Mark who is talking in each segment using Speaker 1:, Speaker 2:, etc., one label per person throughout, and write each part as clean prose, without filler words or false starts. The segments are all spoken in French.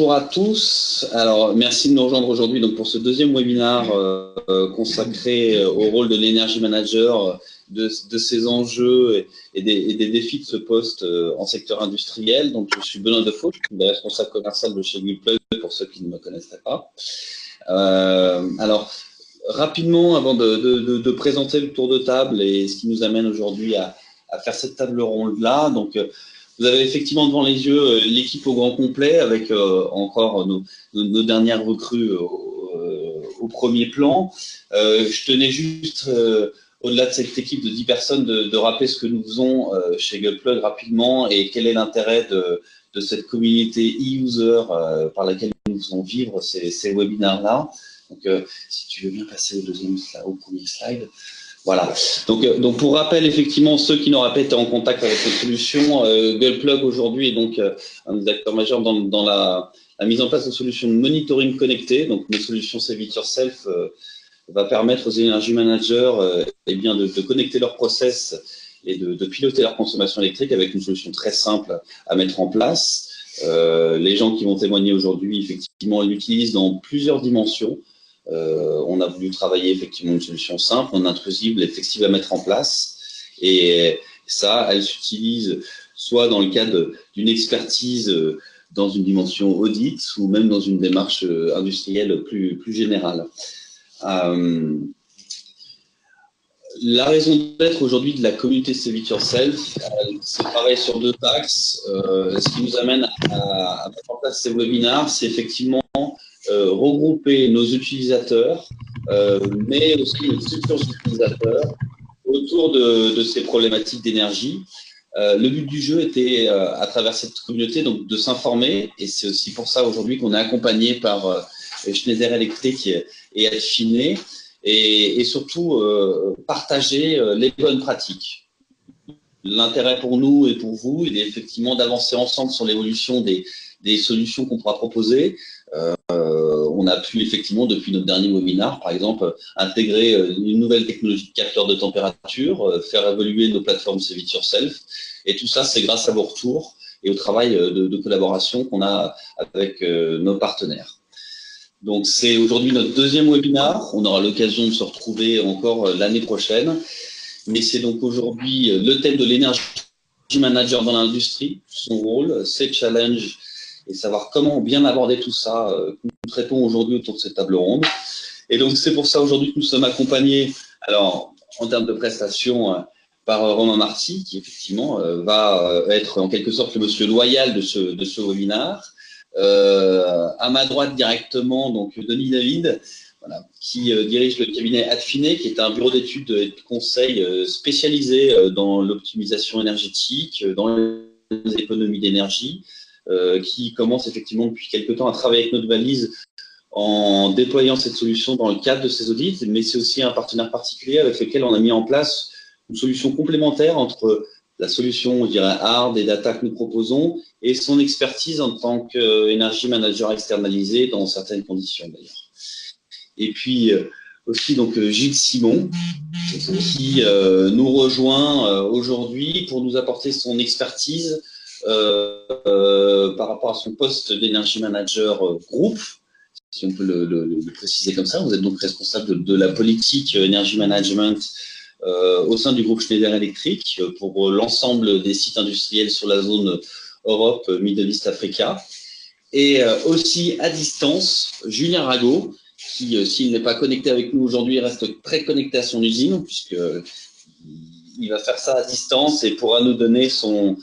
Speaker 1: bonjour à tous. Alors, merci de nous rejoindre aujourd'hui pour ce deuxième webinaire consacré au rôle de l'énergie manager, de ses enjeux et des défis de ce poste en secteur industriel. Donc, je suis Benoît Defoe, je suis le responsable commercial de chez Guiplug pour ceux qui ne me connaisseraient pas. Alors, rapidement, avant de présenter le tour de table et ce qui nous amène aujourd'hui à faire cette table ronde-là, donc vous avez effectivement devant les yeux l'équipe au grand complet avec encore nos dernières recrues au premier plan. Je tenais juste, au-delà de cette équipe de 10 personnes, de rappeler ce que nous faisons chez Guiplug rapidement et quel est l'intérêt de cette communauté e-user par laquelle nous faisons vivre ces webinaires-là. Donc, si tu veux bien passer au premier slide. Voilà. Donc pour rappel, effectivement, ceux qui n'auraient pas été en contact avec cette solution, Guiplug aujourd'hui est donc un des acteurs majeurs dans la mise en place de solutions de monitoring connectées. Donc nos solutions Save It Yourself va permettre aux énergie managers de connecter leurs process et de piloter leur consommation électrique avec une solution très simple à mettre en place. Les gens qui vont témoigner aujourd'hui, effectivement, l'utilisent dans plusieurs dimensions. On a voulu travailler effectivement une solution simple, non intrusive et flexible à mettre en place. Et ça, elle s'utilise soit dans le cadre d'une expertise dans une dimension audit ou même dans une démarche industrielle plus générale. La raison d'être aujourd'hui de la communauté Save It Yourself, c'est pareil sur deux axes. Ce qui nous amène à mettre en place ces webinaires, c'est effectivement regrouper nos utilisateurs, mais aussi nos futurs utilisateurs autour de ces problématiques d'énergie. Le but du jeu était, à travers cette communauté, donc de s'informer, et c'est aussi pour ça aujourd'hui qu'on est accompagné par Schneider Electric et Affiné, et surtout partager les bonnes pratiques. L'intérêt pour nous et pour vous est effectivement d'avancer ensemble sur l'évolution des solutions qu'on pourra proposer. On a pu effectivement, depuis notre dernier webinaire, par exemple, intégrer une nouvelle technologie de capteur de température, faire évoluer nos plateformes Save It Yourself. Et tout ça, c'est grâce à vos retours et au travail de collaboration qu'on a avec nos partenaires. Donc, c'est aujourd'hui notre deuxième webinaire. On aura l'occasion de se retrouver encore l'année prochaine. Mais c'est donc aujourd'hui le thème de l'énergie manager dans l'industrie, son rôle, ses challenges et savoir comment bien aborder tout ça. Nous traitons aujourd'hui autour de cette table ronde. Et donc, c'est pour ça aujourd'hui que nous sommes accompagnés, alors, en termes de prestations, par Romain Marty, qui effectivement va être en quelque sorte le monsieur loyal de ce webinaire. À ma droite directement, donc Denis David, voilà, qui dirige le cabinet Affiné, qui est un bureau d'études et de conseil spécialisé dans l'optimisation énergétique, dans les économies d'énergie, qui commence effectivement depuis quelques temps à travailler avec notre valise en déployant cette solution dans le cadre de ces audits, mais c'est aussi un partenaire particulier avec lequel on a mis en place une solution complémentaire entre la solution, je dirais, hard et data que nous proposons et son expertise en tant qu'énergie manager externalisé dans certaines conditions d'ailleurs. Et puis aussi donc Gilles Simon qui nous rejoint aujourd'hui pour nous apporter son expertise par rapport à son poste d'énergie manager groupe, si on peut le préciser comme ça. Vous êtes donc responsable de la politique énergie management au sein du groupe Schneider Electric pour l'ensemble des sites industriels sur la zone Europe, Middle East, Africa. Et aussi à distance, Julien Rago, qui, s'il n'est pas connecté avec nous aujourd'hui, reste très connecté à son usine, puisqu'il va faire ça à distance et pourra nous donner son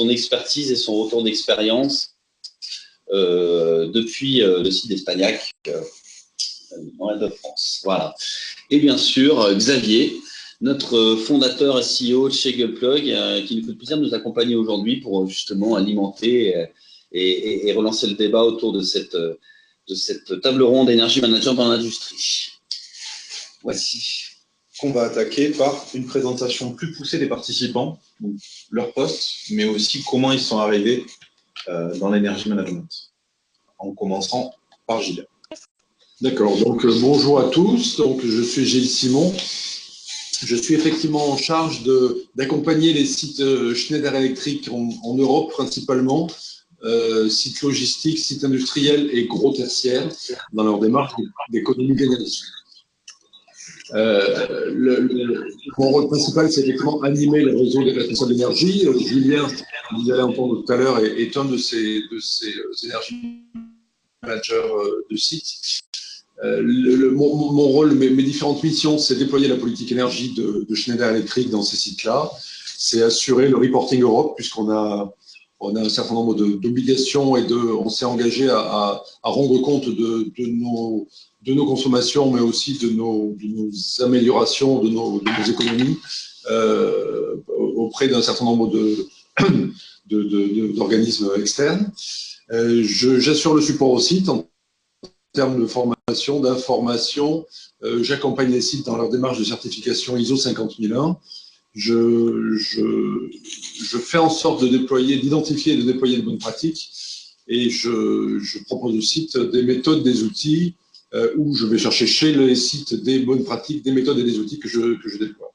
Speaker 1: expertise et son retour d'expérience depuis le site d'Espagnac dans l'Est de France. Voilà. Et bien sûr, Xavier, notre fondateur et CEO de chez Guiplug, qui nous fait plaisir de nous accompagner aujourd'hui pour justement alimenter et relancer le débat autour de cette table ronde énergie manager dans l'industrie. Voici.
Speaker 2: On va attaquer par une présentation plus poussée des participants, donc leur poste, mais aussi comment ils sont arrivés dans l'énergie management. En commençant par Gilles.
Speaker 3: D'accord, donc bonjour à tous, donc je suis Gilles Simon. Je suis effectivement en charge d'accompagner les sites Schneider Electric en Europe principalement sites logistiques, sites industriels et gros tertiaires dans leur démarche d'économie d'énergie. Mon rôle principal, c'est effectivement animer le réseau des responsables d'énergie. Julien, vous allez entendre tout à l'heure, est un de ces énergie managers de site. Mon rôle, mes différentes missions, c'est déployer la politique énergie de Schneider Electric dans ces sites-là. C'est assurer le reporting Europe, puisqu'on a un certain nombre d'obligations et on s'est engagé à rendre compte de nos consommations, mais aussi de nos améliorations, de nos économies auprès d'un certain nombre d'organismes externes. J'assure le support au site en termes de formation, d'information. J'accompagne les sites dans leur démarche de certification ISO 50001. Je fais en sorte d'identifier et de déployer de bonnes pratiques, et je propose au site des méthodes, des outils, où je vais chercher chez les sites des bonnes pratiques, des méthodes et des outils que je déploie.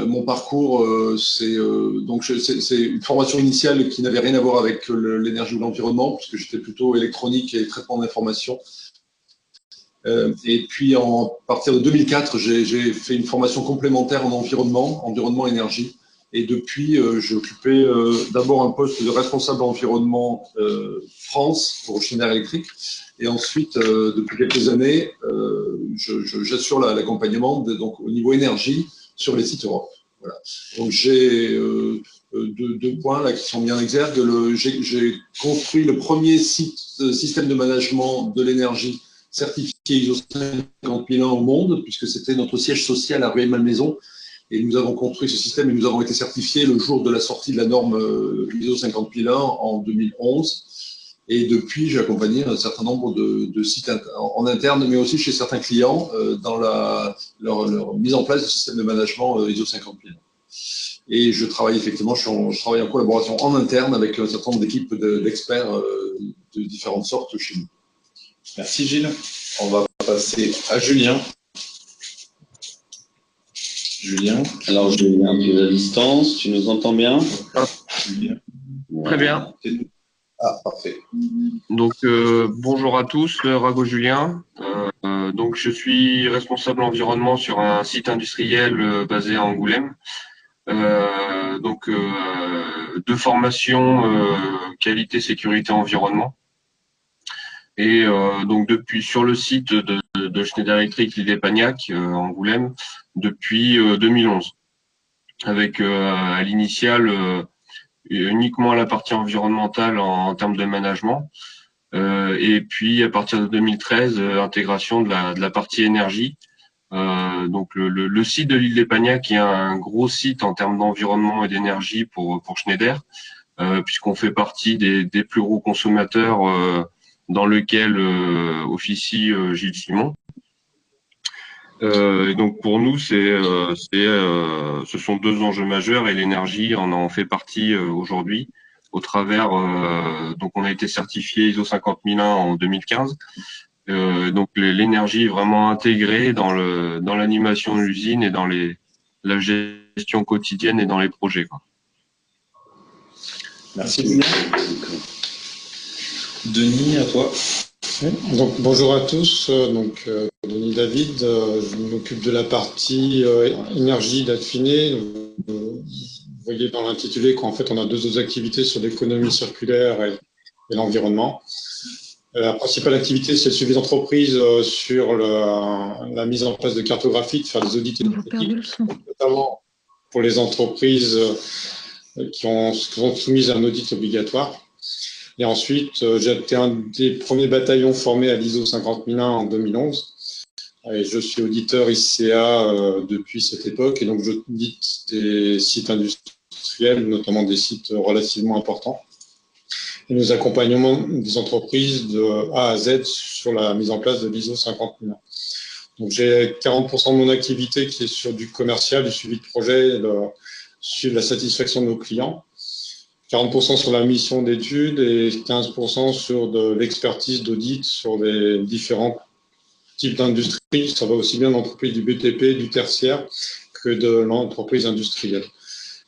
Speaker 3: Mon parcours, c'est une formation initiale qui n'avait rien à voir avec l'énergie ou l'environnement, puisque j'étais plutôt électronique et traitement d'information. Et puis, à partir de 2004, j'ai fait une formation complémentaire en environnement énergie. Et depuis, j'ai occupé d'abord un poste de responsable environnement France pour Schneider Electric. Et ensuite, depuis quelques années, j'assure l'accompagnement donc au niveau énergie sur les sites Europe. Voilà. Donc, j'ai deux points là qui sont mis en exergue. J'ai construit le premier système de management de l'énergie certifié ISO 50001 au monde, puisque c'était notre siège social à Rueil-Malmaison. Et nous avons construit ce système et nous avons été certifiés le jour de la sortie de la norme ISO 50001 en 2011. Et depuis, j'ai accompagné un certain nombre de sites en interne, mais aussi chez certains clients dans leur mise en place du système de management ISO 50001. Et je travaille en collaboration en interne avec un certain nombre d'équipes d'experts de différentes sortes chez nous.
Speaker 2: Merci Gilles. On va passer à Julien. Julien.
Speaker 1: Alors, je vais un peu à distance. Tu nous entends bien?
Speaker 4: Julien. Très bien.
Speaker 2: Ah, parfait.
Speaker 4: Donc, bonjour à tous, Rago Julien. Donc, je suis responsable environnement sur un site industriel basé à Angoulême. De formation qualité, sécurité, environnement. Et donc depuis sur le site de Schneider Electric L'Île-d'Espagnac, Angoulême, depuis 2011, avec à l'initiale uniquement la partie environnementale en termes de management, et puis à partir de 2013 intégration de la partie énergie. Donc le site de L'Île-d'Espagnac est un gros site en termes d'environnement et d'énergie pour Schneider, puisqu'on fait partie des plus gros consommateurs dans lequel officie Gilles Simon. Et donc pour nous, ce sont deux enjeux majeurs, et l'énergie en fait partie aujourd'hui au travers. Donc on a été certifié ISO 50001 en 2015. Donc l'énergie est vraiment intégrée dans l'animation de l'usine et dans la gestion quotidienne et dans les projets, quoi.
Speaker 2: Merci Julien. Denis, à toi.
Speaker 5: Donc, bonjour à tous. Denis David, je m'occupe de la partie énergie d'Affiné. Vous voyez dans l'intitulé qu'en fait, on a deux autres activités sur l'économie circulaire et l'environnement. La principale activité, c'est le suivi d'entreprise sur la mise en place de cartographie, de faire des audits énergétiques, notamment pour les entreprises qui sont soumises à un audit obligatoire. Et ensuite, j'ai été un des premiers bataillons formés à l'ISO 50001 en 2011. Et je suis auditeur ICA depuis cette époque. Et donc, j'audite des sites industriels, notamment des sites relativement importants. Et nous accompagnons des entreprises de A à Z sur la mise en place de l'ISO 50001. Donc, j'ai 40% de mon activité qui est sur du commercial, du suivi de projet, sur la satisfaction de nos clients. 40% sur la mission d'études et 15% sur de l'expertise d'audit sur les différents types d'industries. Ça va aussi bien d'entreprises du BTP, du tertiaire, que de l'entreprise industrielle.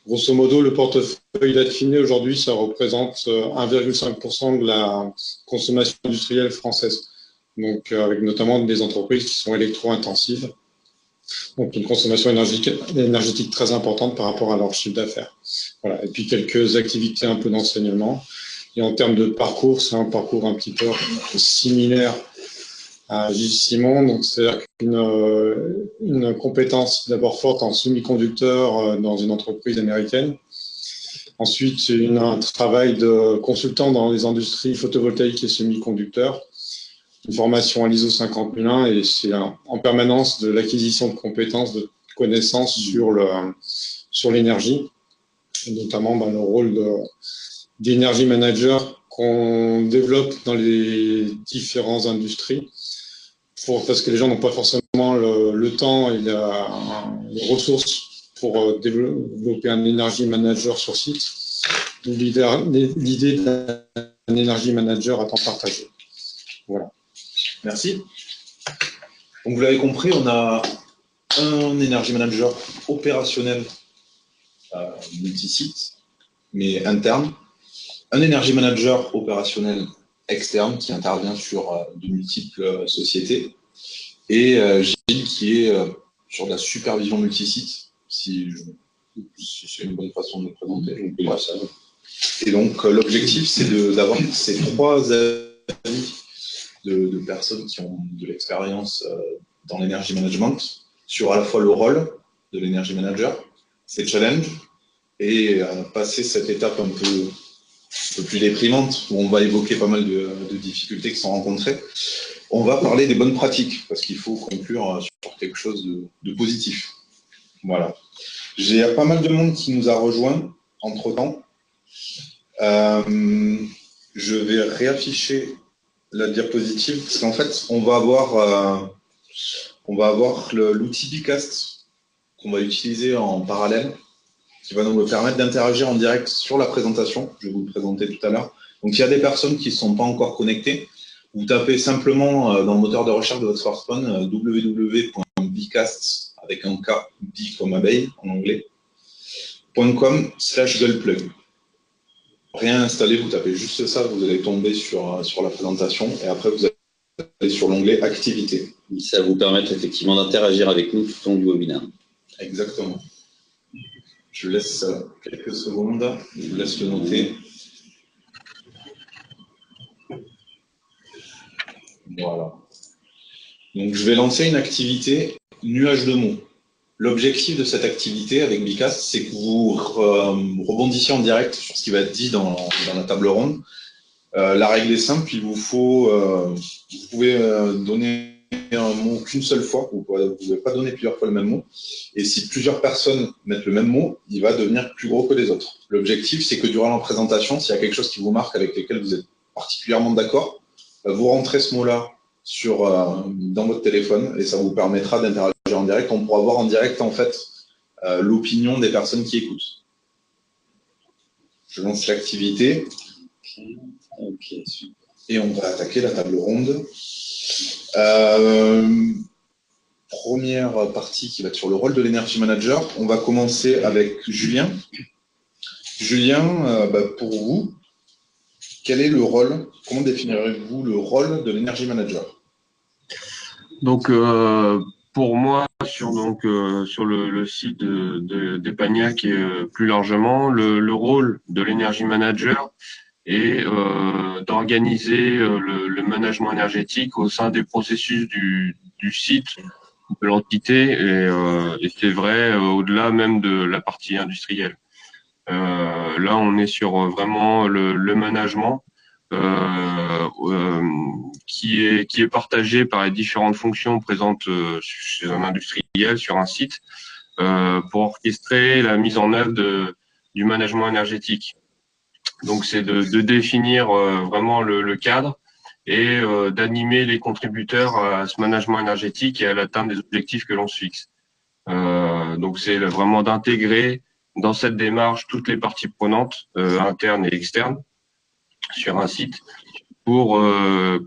Speaker 5: Grosso modo, le portefeuille d'affiné aujourd'hui, ça représente 1,5% de la consommation industrielle française. Donc, avec notamment des entreprises qui sont électro-intensives. Donc, une consommation énergétique très importante par rapport à leur chiffre d'affaires. Voilà. Et puis, quelques activités un peu d'enseignement. Et en termes de parcours, c'est un parcours un petit peu similaire à Gilles Simon. Donc, c'est-à-dire une compétence d'abord forte en semi-conducteur dans une entreprise américaine. Ensuite, un travail de consultant dans les industries photovoltaïques et semi-conducteurs. Une formation à l'ISO 50001 et c'est en permanence de l'acquisition de compétences, de connaissances sur l'énergie, et notamment le rôle d'énergie manager qu'on développe dans les différentes industries, parce que les gens n'ont pas forcément le temps et les ressources pour développer un énergie manager sur site. L'idée d'un énergie manager à temps partagé. Voilà.
Speaker 2: Merci. Donc, vous l'avez compris, on a un énergie manager opérationnel multi-site, mais interne. Un énergie manager opérationnel externe qui intervient sur de multiples sociétés. Et Gilles qui est sur de la supervision multi-site, si c'est une bonne façon de le présenter. Ouais. Ça. Et donc, l'objectif, c'est d'avoir ces trois avis de personnes qui ont de l'expérience dans l'énergie management sur à la fois le rôle de l'énergie manager, ses challenges, et passer cette étape un peu plus déprimante où on va évoquer pas mal de difficultés qui sont rencontrées. On va parler des bonnes pratiques parce qu'il faut conclure sur quelque chose de positif. Voilà. J'ai pas mal de monde qui nous a rejoints entre-temps. Je vais réafficher la diapositive, parce qu'en fait, on va avoir l'outil Bicast qu'on va utiliser en parallèle, qui va nous permettre d'interagir en direct sur la présentation. Je vais vous le présenter tout à l'heure. Donc, il y a des personnes qui ne sont pas encore connectées. Vous tapez simplement dans le moteur de recherche de votre smartphone www.bicast, avec un K, B comme abeille en anglais, .com/gullplug. Rien installé, vous tapez juste ça, vous allez tomber sur la présentation et après vous allez sur l'onglet Activité.
Speaker 1: Ça va vous permettre effectivement d'interagir avec nous tout au long du webinaire.
Speaker 2: Exactement. Je laisse quelques secondes, je vous laisse le noter. Voilà. Donc je vais lancer une activité nuage de mots. L'objectif de cette activité avec Bicast, c'est que vous rebondissiez en direct sur ce qui va être dit dans la table ronde. La règle est simple, vous pouvez donner un mot qu'une seule fois, vous ne pouvez pas donner plusieurs fois le même mot. Et si plusieurs personnes mettent le même mot, il va devenir plus gros que les autres. L'objectif, c'est que durant la présentation, s'il y a quelque chose qui vous marque, avec lequel vous êtes particulièrement d'accord, vous rentrez ce mot-là dans votre téléphone et ça vous permettra d'interagir en direct. On pourra voir en direct en fait l'opinion des personnes qui écoutent. Je lance l'activité.
Speaker 1: Ok, super.
Speaker 2: Et on va attaquer la table ronde. Première partie qui va être sur le rôle de l'énergie manager. On va commencer avec Julien. Julien, pour vous, quel est le rôle, comment définirez-vous le rôle de l'énergie manager?
Speaker 4: Donc, pour moi, sur le site d'Epagnac et plus largement, le rôle de l'énergie manager est d'organiser le management énergétique au sein des processus du site, de l'entité, et c'est vrai au-delà même de la partie industrielle. Là, on est sur vraiment le management qui est partagé par les différentes fonctions présentes chez un industriel sur un site pour orchestrer la mise en œuvre du management énergétique. Donc, c'est de définir vraiment le cadre et d'animer les contributeurs à ce management énergétique et à l'atteinte des objectifs que l'on se fixe. Donc, c'est vraiment d'intégrer dans cette démarche toutes les parties prenantes, internes et externes, sur un site pour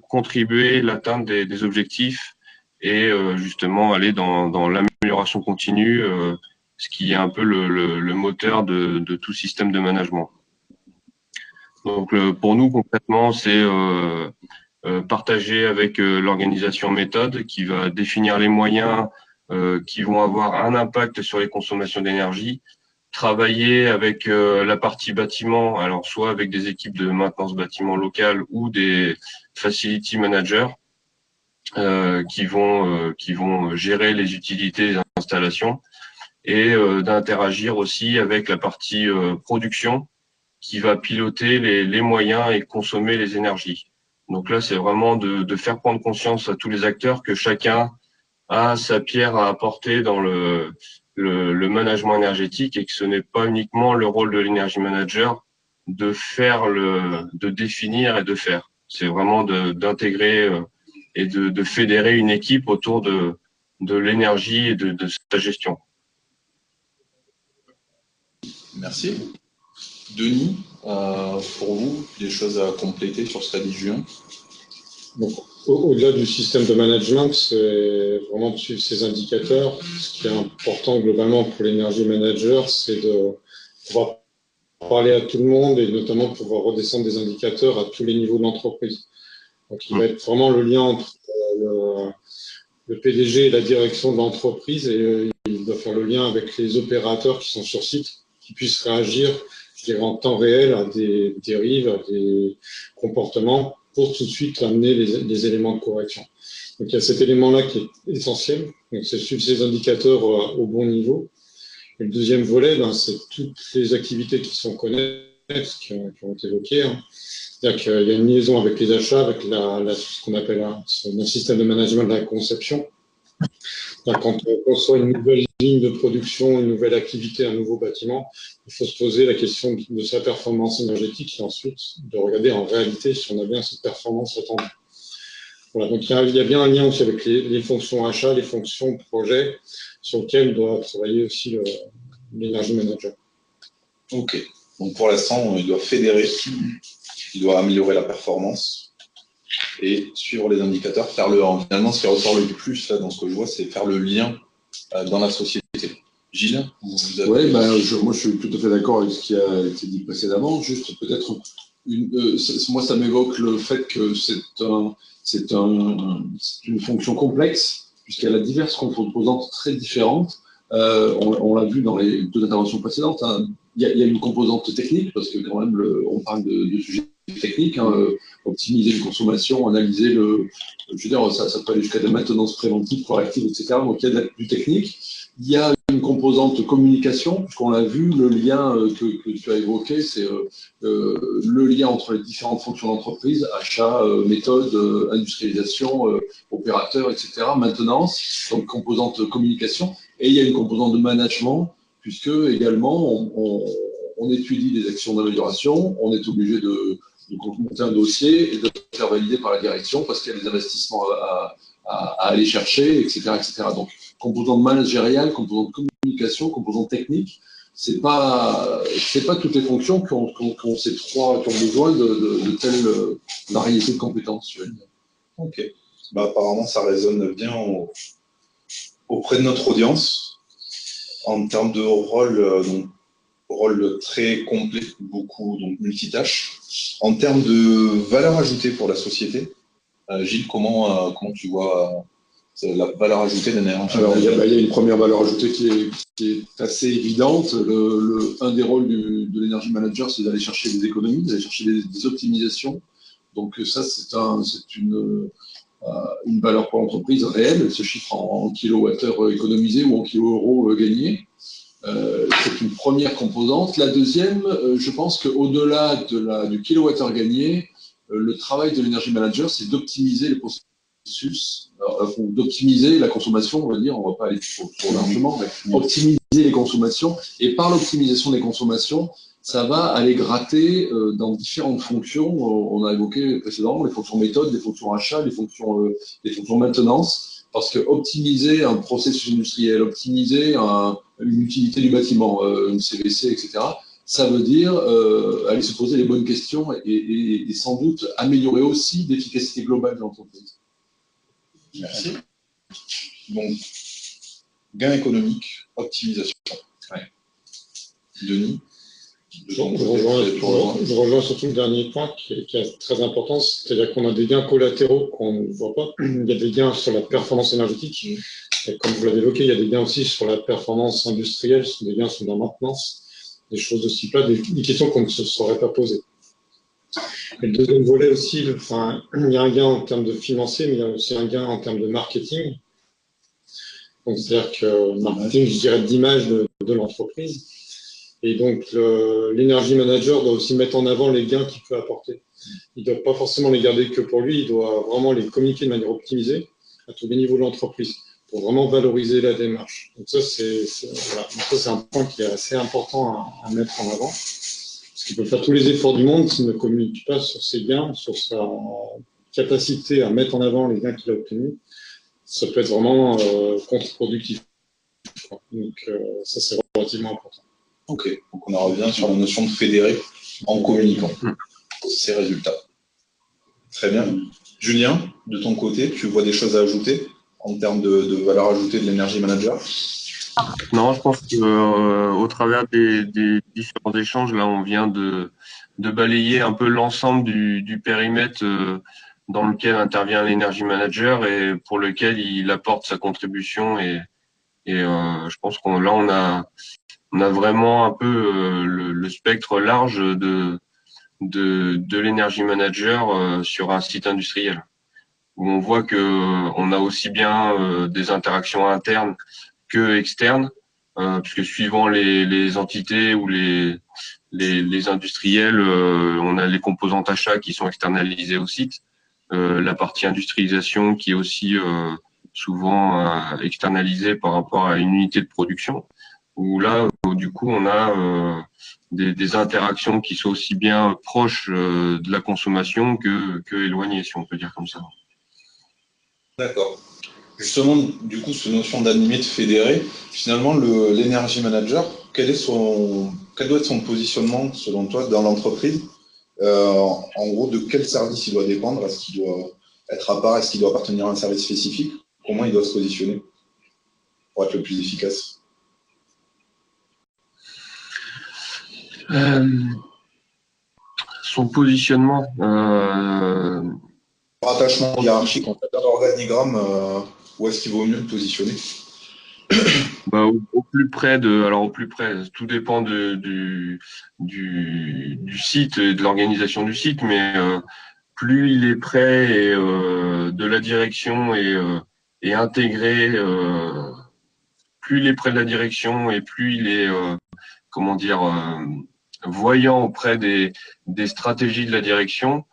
Speaker 4: contribuer à l'atteinte des objectifs et justement aller dans l'amélioration continue ce qui est un peu le moteur de tout système de management. Donc pour nous concrètement, c'est partager avec l'organisation méthode qui va définir les moyens qui vont avoir un impact sur les consommations d'énergie, travailler avec la partie bâtiment, alors soit avec des équipes de maintenance bâtiment locales ou des facility managers qui vont gérer les utilités des installations et d'interagir aussi avec la partie production qui va piloter les moyens et consommer les énergies. Donc là, c'est vraiment de faire prendre conscience à tous les acteurs que chacun a sa pierre à apporter dans le management énergétique et que ce n'est pas uniquement le rôle de l'énergie manager de définir et de faire. C'est vraiment d'intégrer et de fédérer une équipe autour de l'énergie et de sa gestion.
Speaker 2: Merci. Denis, pour vous, des choses à compléter sur ce qu'a dit Julien?
Speaker 5: Donc, au-delà du système de management, c'est vraiment de suivre ces indicateurs. Ce qui est important globalement pour l'énergie manager, c'est de pouvoir parler à tout le monde et notamment pouvoir redescendre des indicateurs à tous les niveaux de l'entreprise. Donc, il va être vraiment le lien entre le PDG et la direction de l'entreprise et il doit faire le lien avec les opérateurs qui sont sur site, qui puissent réagir, je dirais, en temps réel à des dérives, à des comportements pour tout de suite amener les éléments de correction. Donc, il y a cet élément-là qui est essentiel. Donc, c'est suivre ces indicateurs au bon niveau. Et le deuxième volet, c'est toutes les activités qui sont connexes, qui ont été évoquées. C'est-à-dire qu'il y a une liaison avec les achats, avec ce qu'on appelle un système de management de la conception. Quand on conçoit une nouvelle ligne de production, une nouvelle activité, un nouveau bâtiment, il faut se poser la question de sa performance énergétique et ensuite de regarder en réalité si on a bien cette performance attendue. Voilà, donc il y a bien un lien aussi avec les fonctions achat, les fonctions projet, sur lesquelles doit travailler aussi l'énergie manager.
Speaker 2: Ok, donc pour l'instant, il doit fédérer, il doit améliorer la performance et suivre les indicateurs, finalement, ce qui ressort le plus là, dans ce que je vois, c'est faire le lien dans la société. Gilles, vous avez...
Speaker 3: Oui, moi je suis tout à fait d'accord avec ce qui a été dit précédemment. Juste peut-être, moi ça m'évoque le fait que c'est une fonction complexe, puisqu'elle a diverses composantes très différentes. On l'a vu dans les deux interventions précédentes. Il y a une composante technique, parce que quand même, on parle de sujets techniques, optimiser une consommation, analyser je veux dire, ça peut aller jusqu'à de la maintenance préventive, corrective, etc. Donc il y a du technique. Il y a une composante communication, puisqu'on l'a vu, le lien que tu as évoqué, c'est le lien entre les différentes fonctions d'entreprise, achat, méthode, industrialisation, opérateur, etc., maintenance, donc composante communication. Et il y a une composante de management, puisque également, on étudie des actions d'amélioration, on est obligé de monter un dossier et de le faire valider par la direction, parce qu'il y a des investissements à aller chercher, etc., etc. Donc, composante managériale, composante communication, composante technique, c'est pas toutes les fonctions qui ont ces trois, qui ont besoin de telle variété de compétences. Je veux dire.
Speaker 2: Ok. Apparemment, ça résonne bien auprès de notre audience en termes de rôle très complet, beaucoup, donc multitâche. En termes de valeur ajoutée pour la société, Gilles, comment tu vois la valeur ajoutée d'un énergie?
Speaker 3: Alors, il y a une première valeur ajoutée qui est assez évidente. Un des rôles de l'énergie manager, c'est d'aller chercher des économies, d'aller chercher des optimisations. Donc ça, c'est une valeur pour l'entreprise réelle. Elle se chiffre en kilowattheures économisés ou en kilo-euros gagnés. C'est une première composante. La deuxième, je pense qu'au-delà du kilowattheure gagné, le travail de l'énergie manager, c'est d'optimiser les processus, d'optimiser la consommation, on va dire, on ne va pas aller trop largement, mais optimiser les consommations. Et par l'optimisation des consommations, ça va aller gratter dans différentes fonctions. On a évoqué précédemment les fonctions méthode, les fonctions achat, les fonctions maintenance. Parce que optimiser un processus industriel, optimiser une utilité du bâtiment, une CVC, etc., ça veut dire aller se poser les bonnes questions et sans doute améliorer aussi l'efficacité globale de l'entreprise.
Speaker 2: Merci. Donc, gain économique, optimisation. Denis,
Speaker 5: je rejoins surtout le dernier point qui est très important, c'est-à-dire qu'on a des gains collatéraux qu'on ne voit pas. Il y a des gains sur la performance énergétique. Et comme vous l'avez évoqué, il y a des gains aussi sur la performance industrielle, des gains sur la maintenance, des choses de ce type-là, des questions qu'on ne se serait pas posées. Et le deuxième volet aussi, il y a un gain en termes de financier, mais il y a aussi un gain en termes de marketing. Donc, c'est-à-dire que marketing, je dirais, d'image de l'entreprise. Et donc, l'energy manager doit aussi mettre en avant les gains qu'il peut apporter. Il ne doit pas forcément les garder que pour lui, il doit vraiment les communiquer de manière optimisée à tous les niveaux de l'entreprise pour vraiment valoriser la démarche. Donc ça, c'est un point qui est assez important à mettre en avant. Parce qu'il peut faire tous les efforts du monde s'il ne communique pas sur ses gains, sur sa capacité à mettre en avant les gains qu'il a obtenus. Ça peut être vraiment contre-productif. Donc ça, c'est relativement important.
Speaker 2: Ok, donc on en revient sur la notion de fédérer en communiquant ces résultats. Très bien. Julien, de ton côté, tu vois des choses à ajouter en termes de valeur ajoutée de l'energy manager?
Speaker 4: Non, je pense que au travers des différents échanges, là, on vient de balayer un peu l'ensemble du périmètre dans lequel intervient l'energy manager et pour lequel il apporte sa contribution et je pense qu'on a vraiment un peu le spectre large de l'energy manager sur un site industriel où on voit que on a aussi bien des interactions internes que externes, puisque suivant les entités ou les industriels, on a les composantes achats qui sont externalisées au site, la partie industrialisation qui est aussi souvent externalisée par rapport à une unité de production, où là, du coup, on a des interactions qui sont aussi bien proches de la consommation que éloignées, si on peut dire comme ça.
Speaker 2: D'accord. Justement, du coup, cette notion d'animer, de fédérer, finalement, l'energy manager, quel doit être son positionnement, selon toi, dans l'entreprise? En gros, de quel service il doit dépendre? Est-ce qu'il doit être à part? Est-ce qu'il doit appartenir à un service spécifique? Comment il doit se positionner pour être le plus efficace?
Speaker 4: Son positionnement,
Speaker 2: Rattachement hiérarchique, en fait, dans l'organigramme, où est-ce qu'il vaut mieux le positionner?
Speaker 4: Au plus près tout dépend du site et de l'organisation du site, mais plus il est près de la direction et intégré, plus il est près de la direction et plus il est voyant auprès des stratégies de la direction,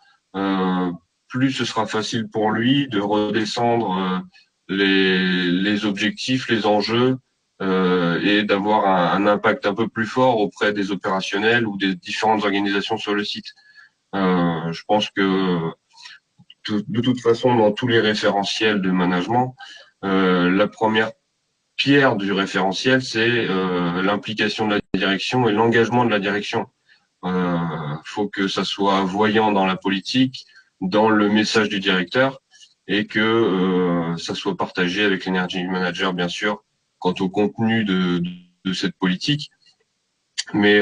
Speaker 4: plus ce sera facile pour lui de redescendre les objectifs, les enjeux, et d'avoir un impact un peu plus fort auprès des opérationnels ou des différentes organisations sur le site. Je pense que de toute façon, dans tous les référentiels de management, la première pierre du référentiel, c'est l'implication de la direction et l'engagement de la direction. Faut que ça soit voyant dans la politique, dans le message du directeur, et que ça soit partagé avec l'energy manager, bien sûr, quant au contenu de cette politique. Mais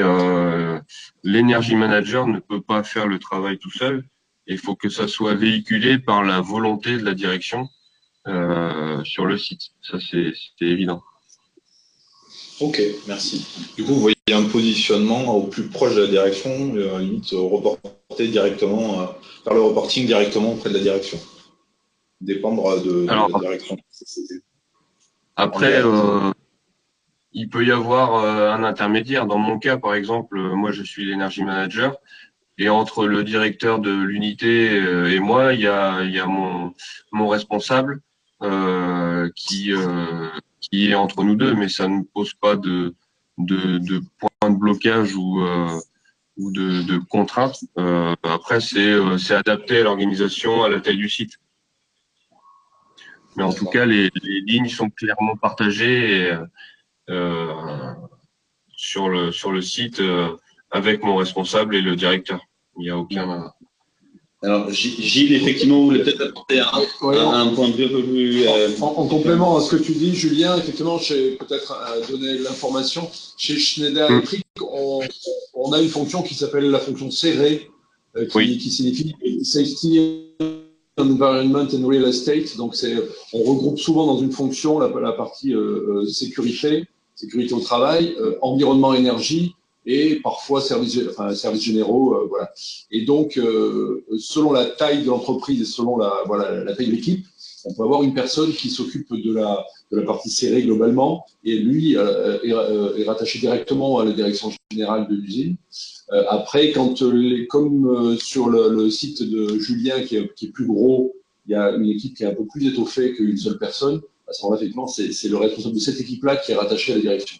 Speaker 4: l'energy manager ne peut pas faire le travail tout seul. Il faut que ça soit véhiculé par la volonté de la direction sur le site. Ça, c'est évident.
Speaker 2: Ok, merci. Du coup, vous voyez un positionnement au plus proche de la direction, limite reporter directement, faire le reporting directement auprès de la direction. Dépendre de la direction de la société.
Speaker 4: Après, il peut y avoir un intermédiaire. Dans mon cas, par exemple, moi, je suis l'energy manager. Et entre le directeur de l'unité et moi, il y a mon responsable qui est entre nous deux, mais ça ne pose pas de point de blocage ou de contrainte. Après, c'est adapté à l'organisation, à la taille du site. Mais en tout cas, les lignes sont clairement partagées sur le site avec mon responsable et le directeur. Il n'y a aucun.
Speaker 1: Alors, Gilles, effectivement, vous voulez peut-être apporter un point de vue un peu plus.
Speaker 3: En complément à ce que tu dis, Julien, effectivement, j'ai peut-être donné l'information. Chez Schneider Electric, on a une fonction qui s'appelle la fonction serrée, qui signifie Safety, Environment and Real Estate. Donc, on regroupe souvent dans une fonction la partie sécurité au travail, environnement, énergie, et parfois services généraux, voilà. Et donc, selon la taille de l'entreprise et selon la taille de l'équipe, on peut avoir une personne qui s'occupe de la partie serrée globalement, et lui est rattaché directement à la direction générale de l'usine. Après, comme sur le site de Julien, qui est plus gros, il y a une équipe qui est un peu plus étoffée qu'une seule personne. À ce moment-là, effectivement, c'est le responsable de cette équipe-là qui est rattaché à la direction.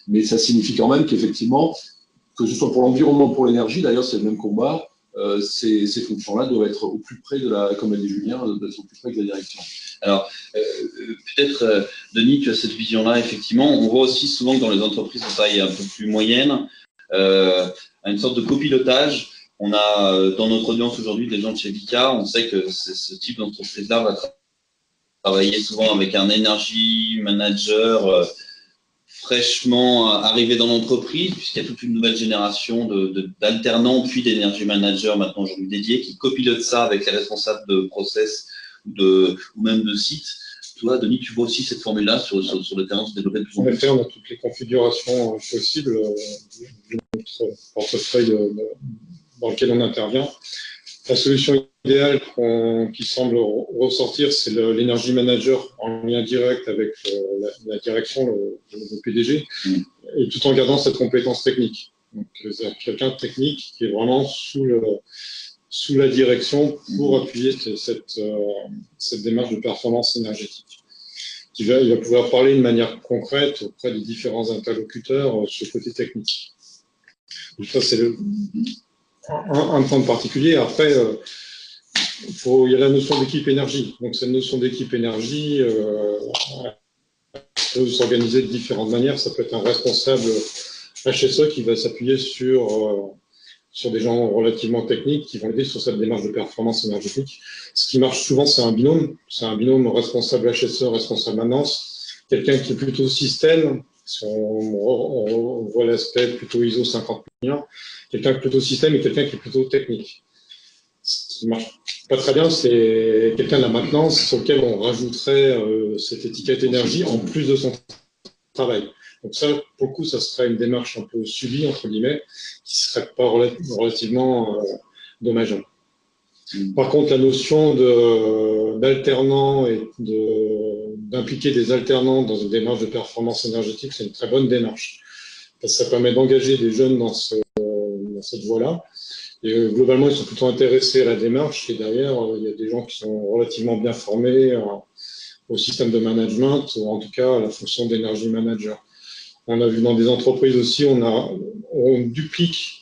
Speaker 3: Mais ça signifie quand même qu'effectivement, que ce soit pour l'environnement ou pour l'énergie, d'ailleurs, c'est le même combat, ces fonctions-là doivent être au plus près comme l'a dit Julien, d'être au plus près de la direction.
Speaker 1: Alors, peut-être, Denis, tu as cette vision-là, effectivement. On voit aussi souvent que dans les entreprises de taille un peu plus moyenne, une sorte de copilotage. On a dans notre audience aujourd'hui des gens de chez Vicat. On sait que ce type d'entreprise-là va travailler souvent avec un energy manager fraîchement arrivé dans l'entreprise, puisqu'il y a toute une nouvelle génération d'alternants puis d'energy managers maintenant aujourd'hui dédiés qui copilotent ça avec les responsables de process ou même de site. Toi, Denis, tu vois aussi cette formule-là sur le terrain se développer de plus en plus.
Speaker 5: En effet, on a toutes les configurations possibles de notre portefeuille dans lequel on intervient. La solution idéale qui semble ressortir, c'est l'Energy Manager en lien direct avec la direction, le PDG, et tout en gardant cette compétence technique. Donc, c'est quelqu'un de technique qui est vraiment sous la direction pour appuyer cette démarche de performance énergétique. Il va pouvoir parler de manière concrète auprès des différents interlocuteurs sur le côté technique. Donc ça, c'est un point particulier. Après, il y a la notion d'équipe énergie. Donc, cette notion d'équipe énergie peut s'organiser de différentes manières. Ça peut être un responsable HSE qui va s'appuyer sur des gens relativement techniques qui vont aider sur cette démarche de performance énergétique. Ce qui marche souvent, c'est un binôme. C'est un binôme responsable HSE, responsable maintenance. Quelqu'un qui est plutôt système, si on voit l'aspect plutôt ISO 50001, quelqu'un qui est plutôt système et quelqu'un qui est plutôt technique. Ce qui marche pas très bien, c'est quelqu'un de la maintenance sur lequel on rajouterait cette étiquette énergie en plus de son travail. Donc ça, pour le coup, ça serait une démarche un peu subie, entre guillemets, qui serait pas relativement dommageable. Par contre, la notion d'alternant et d'impliquer des alternants dans une démarche de performance énergétique, c'est une très bonne démarche. Parce que ça permet d'engager des jeunes dans cette voie-là. Et globalement, ils sont plutôt intéressés à la démarche. Et derrière, il y a des gens qui sont relativement bien formés au système de management, ou en tout cas à la fonction d'énergie manager. On a vu dans des entreprises aussi, on duplique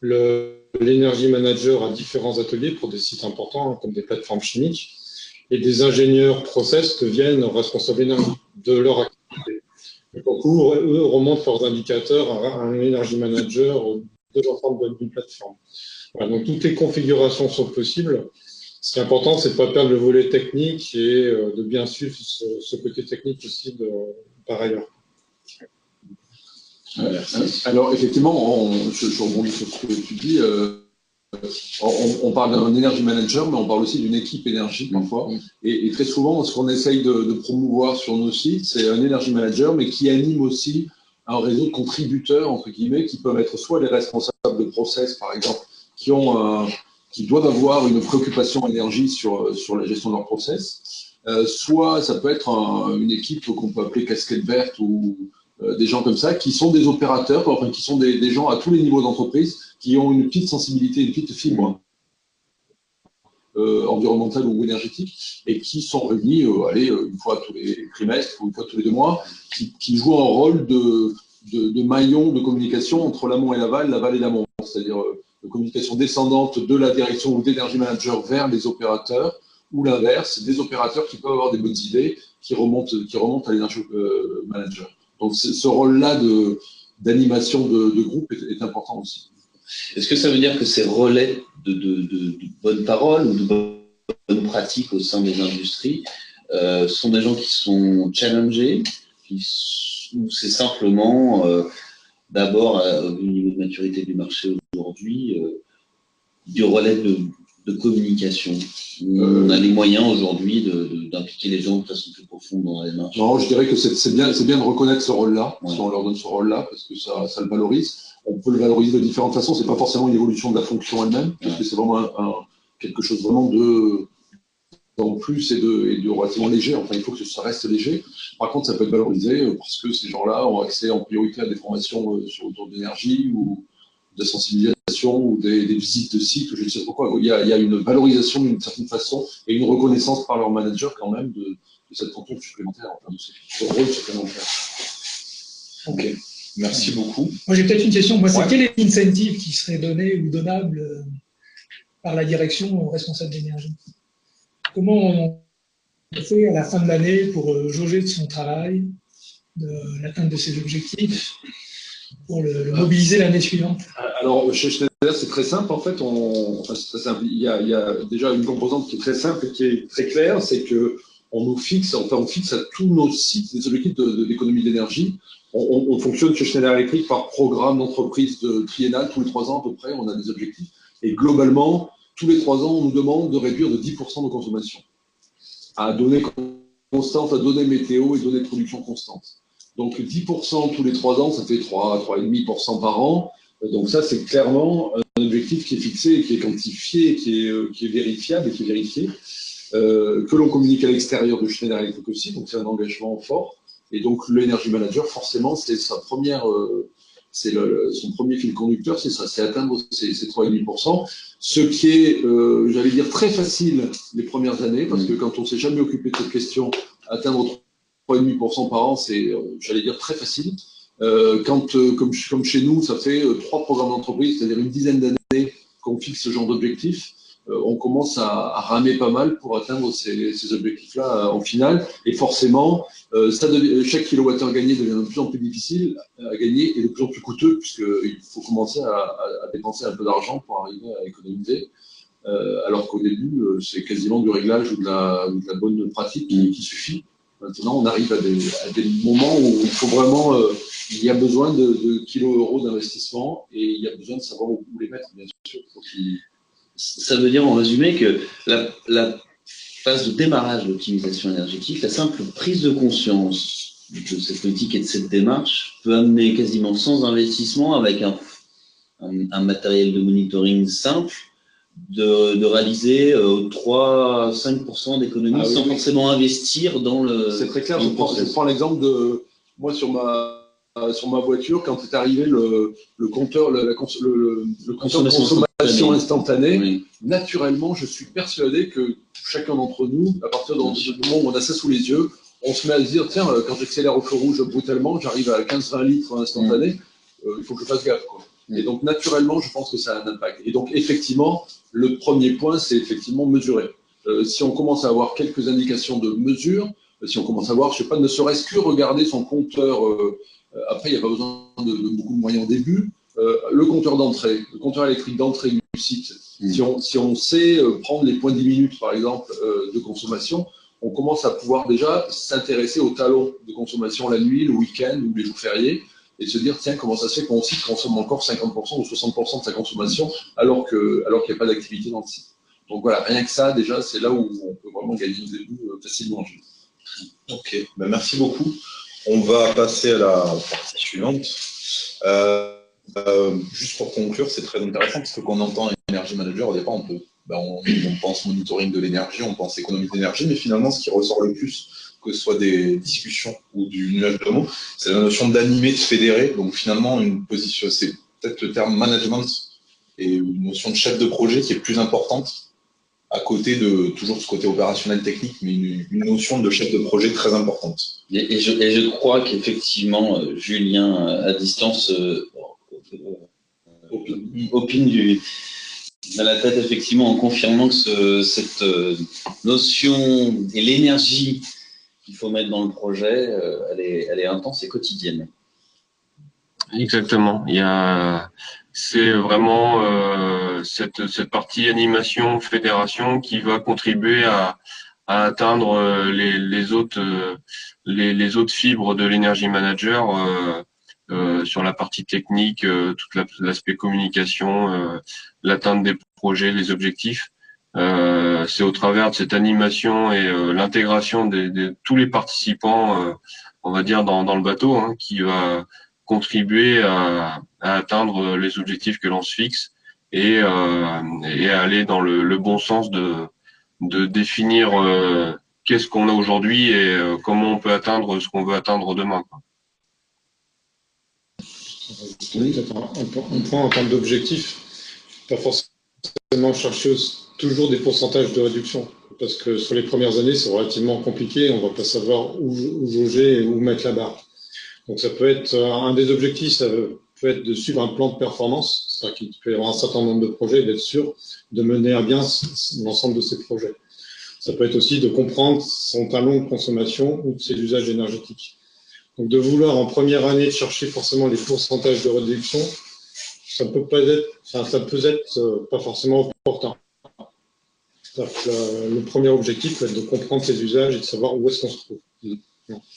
Speaker 5: l'énergie manager à différents ateliers pour des sites importants, comme des plateformes chimiques, et des ingénieurs process deviennent responsables énergie de leur activité. Et pour le coup, eux remontent leurs indicateurs à un energy manager de l'ensemble d'une plateforme. Voilà, donc toutes les configurations sont possibles. Ce qui est important, c'est de ne pas perdre le volet technique et de bien suivre ce côté technique aussi par ailleurs.
Speaker 3: Alors, effectivement, je rebondis sur ce que tu dis. On parle d'un energy manager, mais on parle aussi d'une équipe énergie parfois. Et très souvent, ce qu'on essaye de promouvoir sur nos sites, c'est un energy manager, mais qui anime aussi un réseau de contributeurs, entre guillemets, qui peuvent être soit les responsables de process, par exemple, qui doivent avoir une préoccupation énergie sur la gestion de leur process, soit ça peut être une équipe qu'on peut appeler casquette verte ou des gens comme ça, qui sont des opérateurs, enfin, qui sont des gens à tous les niveaux d'entreprise, qui ont une petite sensibilité, une petite fibre environnementale ou énergétique, et qui sont réunis une fois tous les trimestres ou une fois tous les 2 mois, qui jouent un rôle de maillon de communication entre l'amont et l'aval et l'amont, c'est-à-dire de communication descendante de la direction ou d'énergie manager vers les opérateurs, ou l'inverse, des opérateurs qui peuvent avoir des bonnes idées qui remontent à l'énergie manager. Donc ce rôle-là d'animation de groupe est important aussi.
Speaker 1: Est-ce que ça veut dire que ces relais de bonnes paroles ou de bonnes pratiques au sein des industries sont des gens qui sont challengés, ou c'est simplement d'abord, au niveau de maturité du marché aujourd'hui, du relais de communication. On a les moyens aujourd'hui d'impliquer les gens de façon plus profonde dans la démarche.
Speaker 3: Non, je dirais que c'est bien de reconnaître ce rôle-là,
Speaker 1: Ouais.
Speaker 3: si on leur donne ce rôle-là, parce que ça le valorise. On peut le valoriser de différentes façons. C'est pas forcément une évolution de la fonction elle-même, parce que c'est vraiment quelque chose vraiment en plus et de relativement léger. Enfin, il faut que ça reste léger. Par contre, ça peut être valorisé parce que ces gens-là ont accès en priorité à des formations autour de l'énergie ou de sensibilisation ou des visites de sites ou je ne sais pas quoi. Il y a une valorisation d'une certaine façon et une reconnaissance par leur manager quand même de cette fonction supplémentaire, enfin, de ce rôle supplémentaire.
Speaker 2: Ok, merci beaucoup.
Speaker 6: Moi, j'ai peut-être une question. Moi, c'est
Speaker 2: Ouais.
Speaker 6: quel est l'incentive qui serait donné ou donnable par la direction aux responsables d'énergie? Comment on fait à la fin de l'année pour jauger de son travail, de l'atteinte de ses objectifs, pour le mobiliser l'année suivante?
Speaker 3: Alors, chez Schneider, c'est très simple. En fait, c'est très simple. Il y a déjà une composante qui est très simple et qui est très claire, c'est que on fixe à tous nos sites des objectifs d'économie d'énergie. On fonctionne chez Schneider Electric par programme d'entreprise triennal, tous les 3 ans à peu près, on a des objectifs. Et globalement, tous les 3 ans, on nous demande de réduire de 10% nos consommations à données constantes, à données météo et données de production constantes. Donc 10% tous les 3 ans, ça fait 3,5% par an. Donc ça, c'est clairement un objectif qui est fixé, qui est quantifié, qui est vérifiable et qui est vérifié, que l'on communique à l'extérieur de Schneider Electric aussi. Donc c'est un engagement fort. Et donc l'Energy Manager, forcément, c'est son premier fil conducteur, c'est ça, c'est atteindre ces 3,5%. Ce qui est, j'allais dire, très facile les premières années, parce que quand on ne s'est jamais occupé de cette question, atteindre 3,5% par an, c'est, j'allais dire, très facile. Comme chez nous, ça fait 3 programmes d'entreprise, c'est-à-dire une dizaine d'années qu'on fixe ce genre d'objectifs, on commence à ramer pas mal pour atteindre ces objectifs-là en finale. Et forcément, chaque kilowattheure gagné devient de plus en plus difficile à gagner et de plus en plus coûteux, puisqu'il faut commencer à dépenser un peu d'argent pour arriver à économiser. Alors qu'au début, c'est quasiment du réglage ou de la bonne pratique qui suffit. Maintenant, on arrive à des moments où il faut vraiment, il y a besoin de kilos-euros d'investissement et il y a besoin de savoir où les mettre, bien sûr.
Speaker 1: Ça veut dire en résumé que la phase de démarrage de l'optimisation énergétique, la simple prise de conscience de cette politique et de cette démarche peut amener quasiment sans investissement, avec un matériel de monitoring simple, de réaliser 3-5% d'économie sans forcément investir dans le.
Speaker 3: C'est très clair. Je prends l'exemple de moi sur ma voiture, quand est arrivé le compteur, le compteur de consommation instantanée, oui. Naturellement, je suis persuadé que chacun d'entre nous, à partir du moment où on a ça sous les yeux, on se met à se dire, tiens, quand j'accélère au feu rouge brutalement, j'arrive à 15-20 litres instantanés, il faut que je fasse gaffe, quoi. Et donc, naturellement, je pense que ça a un impact. Et donc, effectivement, le premier point, c'est effectivement mesurer. Si on commence à avoir quelques indications de mesure, si on commence à voir, je sais pas, ne serait-ce que regarder son compteur, après, il n'y a pas besoin de beaucoup de moyens au début, le compteur d'entrée, le compteur électrique d'entrée du site, si on sait prendre les points 10 minutes, par exemple, de consommation, on commence à pouvoir déjà s'intéresser aux talons de consommation la nuit, le week-end ou les jours fériés, et se dire, tiens, comment ça se fait qu'on site consomme encore 50% ou 60% de sa consommation alors qu'il n'y a pas d'activité dans le site. Donc voilà, rien que ça, déjà, c'est là où on peut vraiment gagner au début facilement.
Speaker 2: Ok, ben merci beaucoup. On va passer à la partie suivante. Juste pour conclure, c'est très intéressant parce que quand on entend Energy Manager, au départ, on pense monitoring de l'énergie, on pense économie d'énergie, mais finalement, ce qui ressort le plus, que ce soit des discussions ou du nuage de mots, c'est la notion d'animer, de fédérer. Donc finalement, une position, c'est peut-être le terme management et une notion de chef de projet qui est plus importante à côté de toujours ce côté opérationnel technique, mais une notion de chef de projet très importante.
Speaker 1: Et je crois qu'effectivement, Julien, à distance, opine à la tête, effectivement, en confirmant que cette notion et l'énergie qu'il faut mettre dans le projet, elle est intense et quotidienne.
Speaker 4: Exactement. C'est vraiment cette partie animation, fédération qui va contribuer à atteindre les autres fibres de l'Energy Manager sur la partie technique, tout l'aspect communication, l'atteinte des projets, les objectifs. C'est au travers de cette animation et l'intégration de tous les participants, on va dire dans le bateau, hein, qui va contribuer à atteindre les objectifs que l'on se fixe et à aller dans le bon sens de définir qu'est-ce qu'on a aujourd'hui et comment on peut atteindre ce qu'on veut atteindre demain, quoi.
Speaker 5: Peut-être un point en termes d'objectifs, pas forcément chercher toujours des pourcentages de réduction, parce que sur les premières années, c'est relativement compliqué, on ne va pas savoir où jauger et où mettre la barre. Donc ça peut être un des objectifs, ça peut être de suivre un plan de performance, c'est-à-dire qu'il peut y avoir un certain nombre de projets et d'être sûr de mener à bien l'ensemble de ces projets. Ça peut être aussi de comprendre son talon de consommation ou de ses usages énergétiques. Donc de vouloir en première année chercher forcément les pourcentages de réduction, ça peut être pas forcément opportun. Le premier objectif peut être de comprendre ses usages et de savoir où est-ce qu'on se trouve.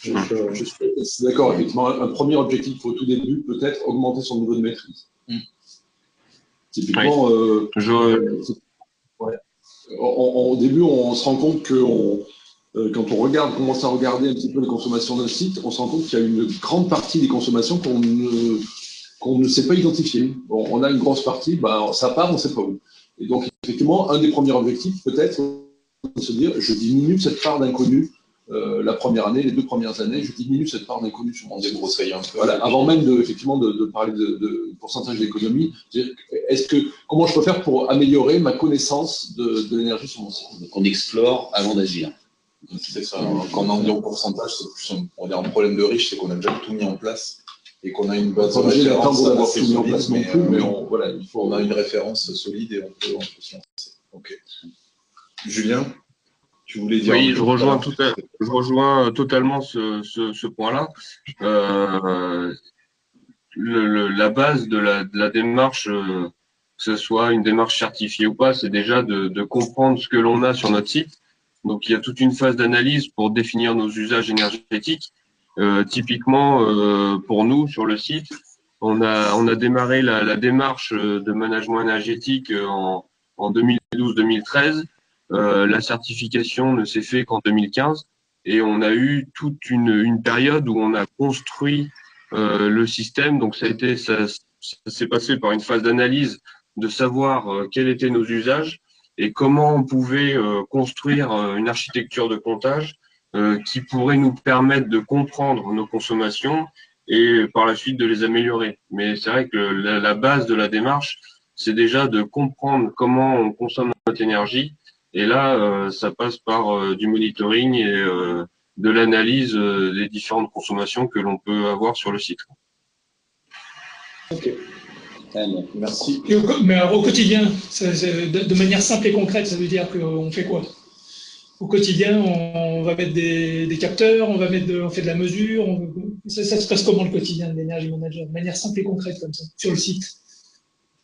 Speaker 3: Je suis d'accord, effectivement, un premier objectif au tout début peut être augmenter son niveau de maîtrise. Typiquement, au début, on se rend compte que quand on commence à regarder un petit peu les consommations d'un site, on se rend compte qu'il y a une grande partie des consommations qu'on ne sait pas identifier. Bon, on a une grosse partie, ça part, on ne sait pas où. Et donc, effectivement, un des premiers objectifs peut être de se dire, je diminue cette part d'inconnu la première année, les 2 premières années, je diminue cette part d'inconnu sur mon site. Voilà, avant même de parler de pourcentage d'économie, comment je peux faire pour améliorer ma connaissance de l'énergie sur mon site.
Speaker 1: Donc on explore avant d'agir.
Speaker 2: C'est ça. Quand on en vient au pourcentage, c'est plus un problème de riche, c'est qu'on a déjà tout mis en place et qu'on a une base de référence assez solide, mais on a une référence solide et on peut se lancer. Ok. Julien, tu voulais dire?
Speaker 4: Oui, je rejoins totalement ce point-là. La base de la démarche, que ce soit une démarche certifiée ou pas, c'est déjà de comprendre ce que l'on a sur notre site. Donc, il y a toute une phase d'analyse pour définir nos usages énergétiques. Typiquement, pour nous, sur le site, on a démarré la démarche de management énergétique en 2012-2013. La certification ne s'est fait qu'en 2015 et on a eu toute une période où on a construit le système. Donc, ça s'est passé par une phase d'analyse de savoir quels étaient nos usages et comment on pouvait construire une architecture de comptage qui pourrait nous permettre de comprendre nos consommations et par la suite de les améliorer. Mais c'est vrai que la base de la démarche, c'est déjà de comprendre comment on consomme notre énergie. Et là, ça passe par du monitoring et de l'analyse des différentes consommations que l'on peut avoir sur le site.
Speaker 6: Ok.
Speaker 2: Merci.
Speaker 6: Mais alors, au quotidien, de manière simple et concrète, ça veut dire qu'on fait quoi? Au quotidien, on va mettre des capteurs, on fait de la mesure. Ça se passe comment le quotidien de l'Energy Manager? De manière simple et concrète, comme ça, sur le site.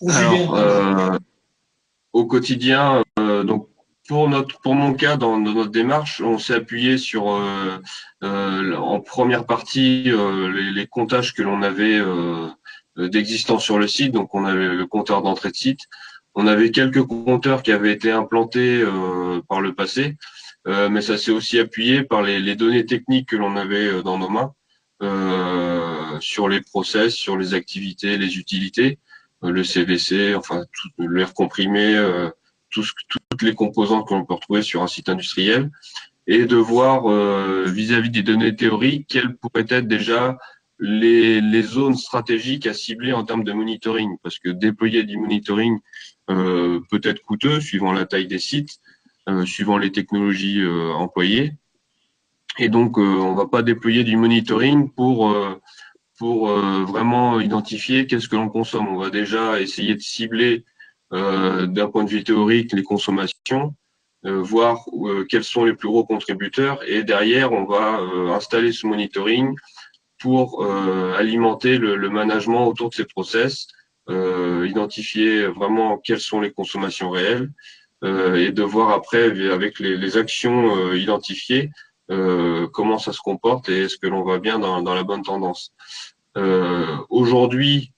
Speaker 4: Alors, au quotidien, donc pour mon cas, dans notre démarche, on s'est appuyé sur en première partie les comptages que l'on avait d'existence sur le site. Donc, on avait le compteur d'entrée de site. On avait quelques compteurs qui avaient été implantés par le passé, mais ça s'est aussi appuyé par les données techniques que l'on avait dans nos mains sur les process, sur les activités, les utilités, le CVC, enfin l'air comprimé, toutes les composantes que l'on peut retrouver sur un site industriel, et de voir vis-à-vis des données théoriques quelles pourraient être déjà les zones stratégiques à cibler en termes de monitoring, parce que déployer du monitoring peut être coûteux suivant la taille des sites, suivant les technologies employées, et donc on va pas déployer du monitoring pour vraiment identifier qu'est-ce que l'on consomme. On va déjà essayer de cibler d'un point de vue théorique les consommations, voir quels sont les plus gros contributeurs, et derrière on va installer ce monitoring pour alimenter le management autour de ces process, identifier vraiment quelles sont les consommations réelles et de voir après avec les actions identifiées comment ça se comporte et est-ce que l'on va bien dans la bonne tendance. Aujourd'hui,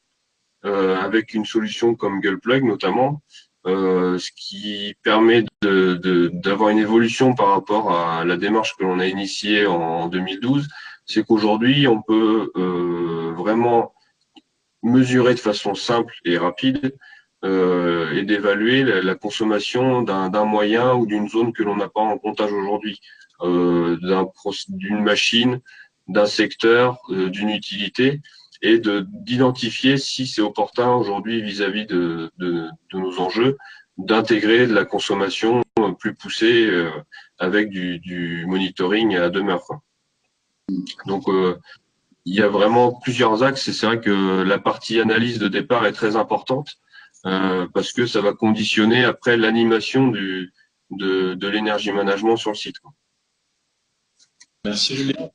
Speaker 4: avec une solution comme Gullplug notamment, ce qui permet d'avoir une évolution par rapport à la démarche que l'on a initiée en 2012, c'est qu'aujourd'hui, on peut vraiment mesurer de façon simple et rapide et d'évaluer la consommation d'un moyen ou d'une zone que l'on n'a pas en comptage aujourd'hui, d'une machine, d'un secteur, d'une utilité, et d'identifier si c'est opportun aujourd'hui vis-à-vis de nos enjeux d'intégrer de la consommation plus poussée avec du monitoring à demeure, quoi. Donc, il y a vraiment plusieurs axes et c'est vrai que la partie analyse de départ est très importante parce que ça va conditionner après l'animation de l'énergie management sur le site, quoi.
Speaker 2: Merci Julien.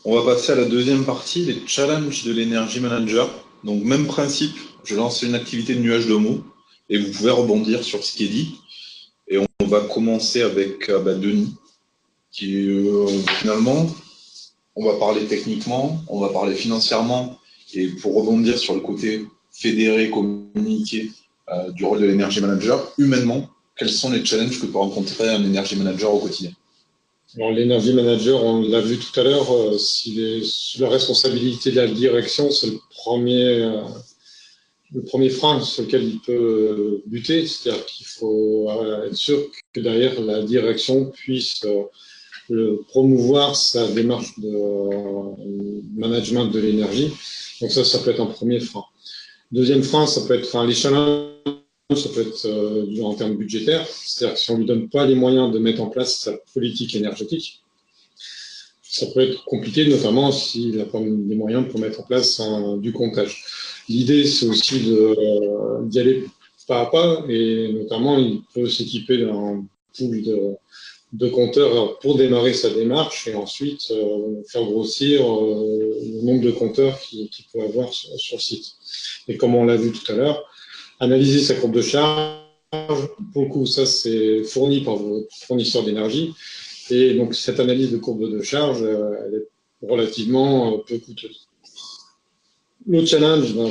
Speaker 2: On va passer à la deuxième partie, les challenges de l'énergie manager. Donc même principe, je lance une activité de nuage de mots et vous pouvez rebondir sur ce qui est dit. Et on va commencer avec Denis, qui finalement, on va parler techniquement, on va parler financièrement, et pour rebondir sur le côté fédéré, communiqué du rôle de l'énergie manager, humainement, quels sont les challenges que peut rencontrer un énergie manager au quotidien?
Speaker 5: Alors, l'énergie manager, on l'a vu tout à l'heure, s'il est sous la responsabilité de la direction, c'est le premier frein sur lequel il peut buter. C'est-à-dire qu'il faut être sûr que derrière la direction puisse promouvoir sa démarche de management de l'énergie. Donc ça peut être un premier frein. Deuxième frein, ça peut être les challenges. Ça peut être en termes budgétaires, c'est-à-dire que si on ne lui donne pas les moyens de mettre en place sa politique énergétique, ça peut être compliqué, notamment s'il n'a pas les moyens pour mettre en place du comptage. L'idée, c'est aussi d'y aller pas à pas, et notamment, il peut s'équiper d'un pool de compteurs pour démarrer sa démarche et ensuite faire grossir le nombre de compteurs qu'il peut avoir sur le site. Et comme on l'a vu tout à l'heure, analyser sa courbe de charge, pour le coup, ça c'est fourni par votre fournisseur d'énergie. Et donc cette analyse de courbe de charge, elle est relativement peu coûteuse. Le challenge dans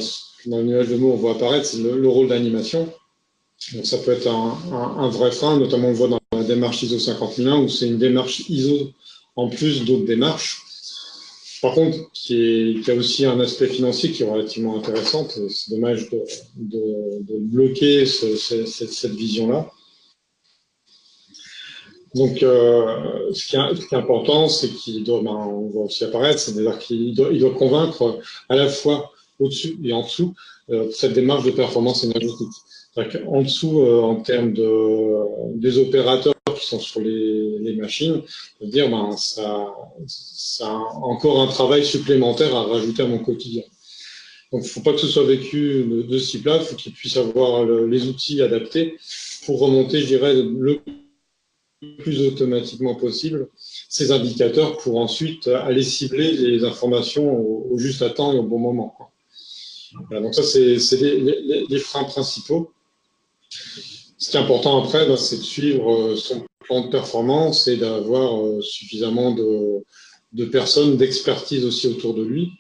Speaker 5: le nuage de mots, on voit apparaître, c'est le rôle d'animation. Donc ça peut être un vrai frein, notamment on le voit dans la démarche ISO 50001, où c'est une démarche ISO en plus d'autres démarches. Par contre, qui a aussi un aspect financier qui est relativement intéressant. C'est dommage de bloquer cette vision-là. Donc, ce qui est important, c'est qu'il doit, on va aussi apparaître, c'est-à-dire qu'il doit convaincre à la fois au-dessus et en dessous cette démarche de performance énergétique. En dessous, en termes des opérateurs qui sont sur les machines, de dire ça a encore un travail supplémentaire à rajouter à mon quotidien. Donc, il ne faut pas que ce soit vécu de ce type-là, il faut qu'ils puissent avoir les outils adaptés pour remonter, je dirais, le plus automatiquement possible ces indicateurs pour ensuite aller cibler les informations au juste à temps et au bon moment, quoi. Voilà, donc ça, c'est les freins principaux. Ce qui est important après, c'est de suivre son plan de performance et d'avoir suffisamment de personnes, d'expertise aussi autour de lui.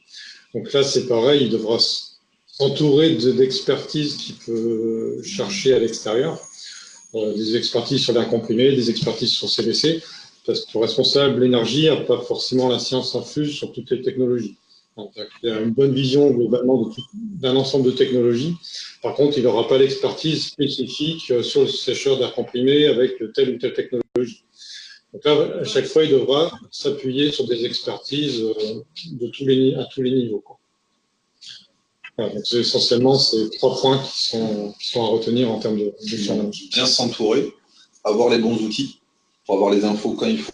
Speaker 5: Donc là, c'est pareil, il devra s'entourer d'expertise qu'il peut chercher à l'extérieur. Des expertises sur l'air comprimé, des expertises sur CVC, parce que le responsable énergie n'a pas forcément la science infuse sur toutes les technologies. Donc, il a une bonne vision globalement d'un ensemble de technologies. Par contre, il n'aura pas l'expertise spécifique sur le sécheur d'air comprimé avec telle ou telle technologie. Donc là, à chaque fois, il devra s'appuyer sur des expertises à tous les niveaux, quoi. Voilà, donc essentiellement ces 3 points qui sont à retenir en termes de challenge.
Speaker 2: Bien s'entourer, avoir les bons outils pour avoir les infos quand il faut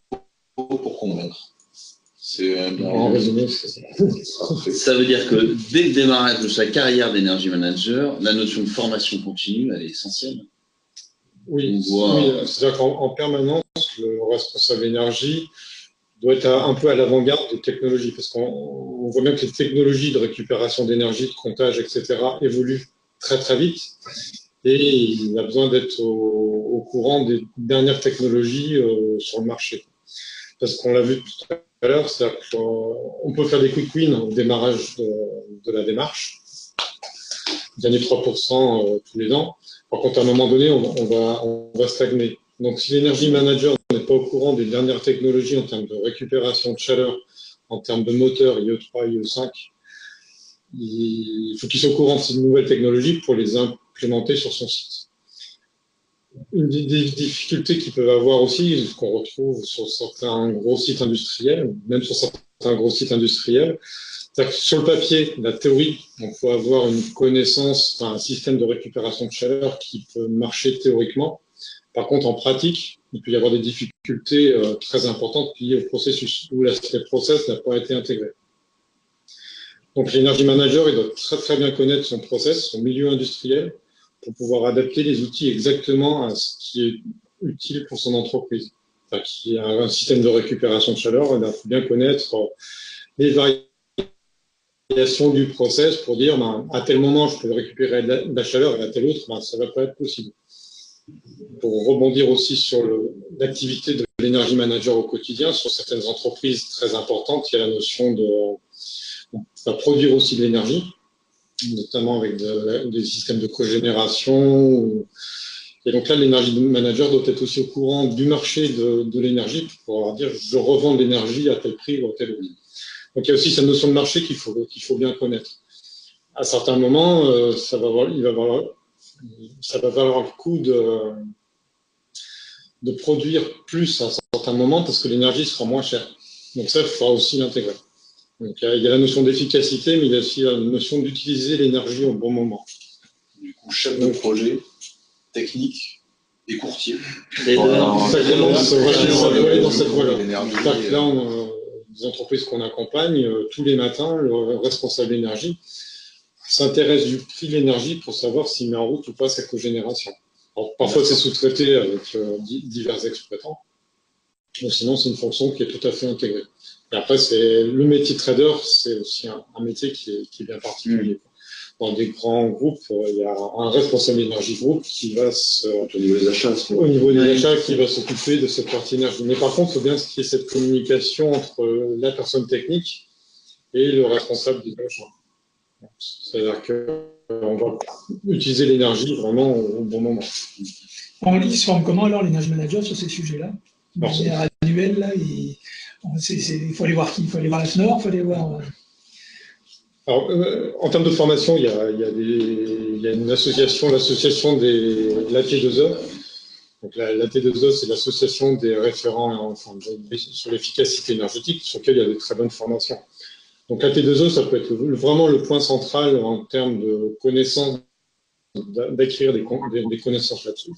Speaker 2: pour convaincre. C'est bien
Speaker 5: en résumé, c'est ça.
Speaker 1: Ça veut dire que dès le démarrage de sa carrière d'énergie manager, la notion de formation continue, elle est essentielle.
Speaker 5: Oui, c'est-à-dire qu'en permanence, le responsable énergie doit être un peu à l'avant-garde des technologies, parce qu'on voit bien que les technologies de récupération d'énergie, de comptage, etc., évoluent très très vite, et il a besoin d'être au courant des dernières technologies sur le marché. parce qu'on l'a vu tout à l'heure, c'est-à-dire qu'on peut faire des quick wins au démarrage de la démarche, gagner 3% tous les ans. Par contre, à un moment donné, on va stagner. Donc, si l'energy manager n'est pas au courant des dernières technologies en termes de récupération de chaleur, en termes de moteur IE3, IE5, il faut qu'il soit au courant de ces nouvelles technologies pour les implémenter sur son site. Une des difficultés qu'ils peuvent avoir aussi, ce qu'on retrouve sur certains gros sites industriels, même sur certains gros sites industriels, c'est-à-dire que sur le papier, la théorie, on peut avoir une connaissance, enfin, un système de récupération de chaleur qui peut marcher théoriquement. Par contre, en pratique, il peut y avoir des difficultés très importantes liées au processus, où l'aspect process n'a pas été intégré. Donc, l'energy manager, il doit très très bien connaître son process, son milieu industriel, pour pouvoir adapter les outils exactement à ce qui est utile pour son entreprise. Enfin, qui a un système de récupération de chaleur, il faut bien connaître les variations du process pour dire, à tel moment, je peux récupérer de la chaleur et à tel autre, ça ne va pas être possible. Pour rebondir aussi sur l'activité de l'energy manager au quotidien, sur certaines entreprises très importantes, il y a la notion on va produire aussi de l'énergie, notamment avec des systèmes de cogénération. Et donc là, l'energy manager doit être aussi au courant du marché de l'énergie pour pouvoir dire je revends de l'énergie à tel prix ou à tel autre. Donc il y a aussi cette notion de marché qu'il faut bien connaître. À certains moments, ça va valoir le coup de produire plus à certains moments parce que l'énergie sera moins chère. Donc ça, il faudra aussi l'intégrer. Donc, il y a la notion d'efficacité, mais il y a aussi la notion d'utiliser l'énergie au bon moment.
Speaker 2: Du coup, chef de projet, technique et courtier.
Speaker 5: Ça peut aller dans cette voie-là. Là, des entreprises qu'on accompagne, tous les matins, le responsable d'énergie s'intéresse du prix de l'énergie pour savoir s'il met en route ou pas sa cogénération. Alors, parfois, c'est sous-traité avec divers exploitants. Mais sinon, c'est une fonction qui est tout à fait intégrée. Et après, le métier de trader, c'est aussi un métier qui est bien particulier. Dans des grands groupes, il y a un responsable d'énergie groupe qui va
Speaker 2: au niveau des achats,
Speaker 5: qui va s'occuper de cette partie énergie. Mais par contre, il faut bien qu'il y ait cette communication entre la personne technique et le responsable des achats. C'est-à-dire qu'on va utiliser l'énergie vraiment au bon moment.
Speaker 6: Il se forme comment alors l'energy manager sur ces sujets-là? De manière annuelle, là, il faut aller voir qui? Il faut aller voir la FNOR, il faut aller voir.
Speaker 5: Alors, en termes de formation, il y a une association, l'association de l'AT2E. Donc, l'AT2E, c'est l'association des référents sur l'efficacité énergétique, sur laquelle il y a de très bonnes formations. Donc, l'AT2E, ça peut être vraiment le point central en termes de connaissances, d'acquérir des connaissances là-dessus.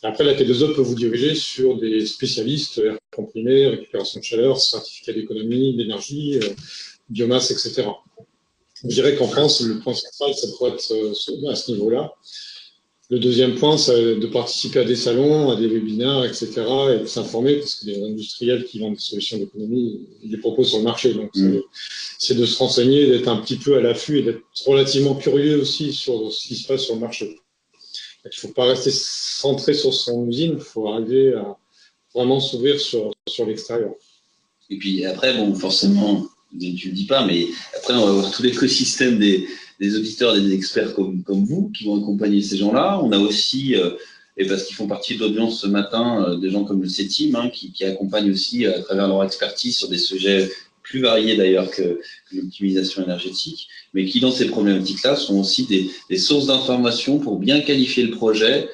Speaker 5: Après, la T2E peut vous diriger sur des spécialistes, air comprimé, récupération de chaleur, certificat d'économie, d'énergie, biomasse, etc. Je dirais qu'en France, le point central, ça pourrait être à ce niveau-là. Le deuxième point, c'est de participer à des salons, à des webinaires, etc. et de s'informer, parce que les industriels qui vendent des solutions d'économie, ils les proposent sur le marché. Donc, c'est de se renseigner, d'être un petit peu à l'affût et d'être relativement curieux aussi sur ce qui se passe sur le marché. Il ne faut pas rester centré sur son usine, il faut arriver à vraiment s'ouvrir sur l'extérieur.
Speaker 1: Et puis après, bon, forcément, tu ne le dis pas, mais après, on va avoir tout l'écosystème des auditeurs et des experts comme vous qui vont accompagner ces gens-là. On a aussi, et parce qu'ils font partie de l'audience ce matin, des gens comme le CETIM, qui accompagnent aussi à travers leur expertise sur des sujets plus variés d'ailleurs que l'optimisation énergétique, mais qui dans ces problématiques-là sont aussi des sources d'informations pour bien qualifier le projet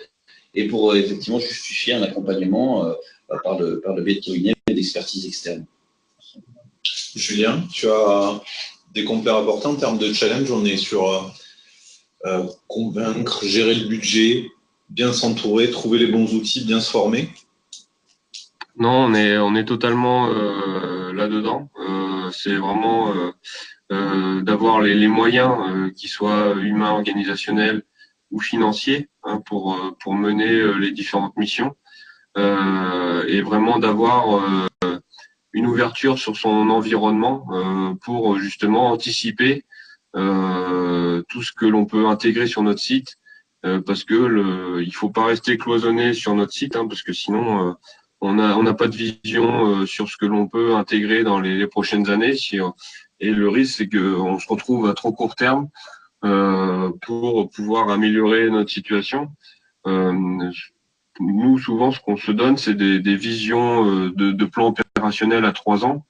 Speaker 1: et pour effectivement justifier un accompagnement par le biais de cabinets et d'expertise externe.
Speaker 2: Julien, tu as des compères à apporter en termes de challenge. On est sur convaincre, gérer le budget, bien s'entourer, trouver les bons outils, bien se former.
Speaker 4: Non, on est totalement là-dedans. C'est vraiment d'avoir les moyens, qu'ils soient humains, organisationnels ou financiers, pour mener les différentes missions, et vraiment d'avoir une ouverture sur son environnement pour justement anticiper tout ce que l'on peut intégrer sur notre site, parce que il faut pas rester cloisonné sur notre site, parce que sinon on n'a pas de vision sur ce que l'on peut intégrer dans les prochaines années. Et le risque, c'est qu'on se retrouve à trop court terme pour pouvoir améliorer notre situation. Nous, souvent, ce qu'on se donne, c'est des visions de plans opérationnels à 3 ans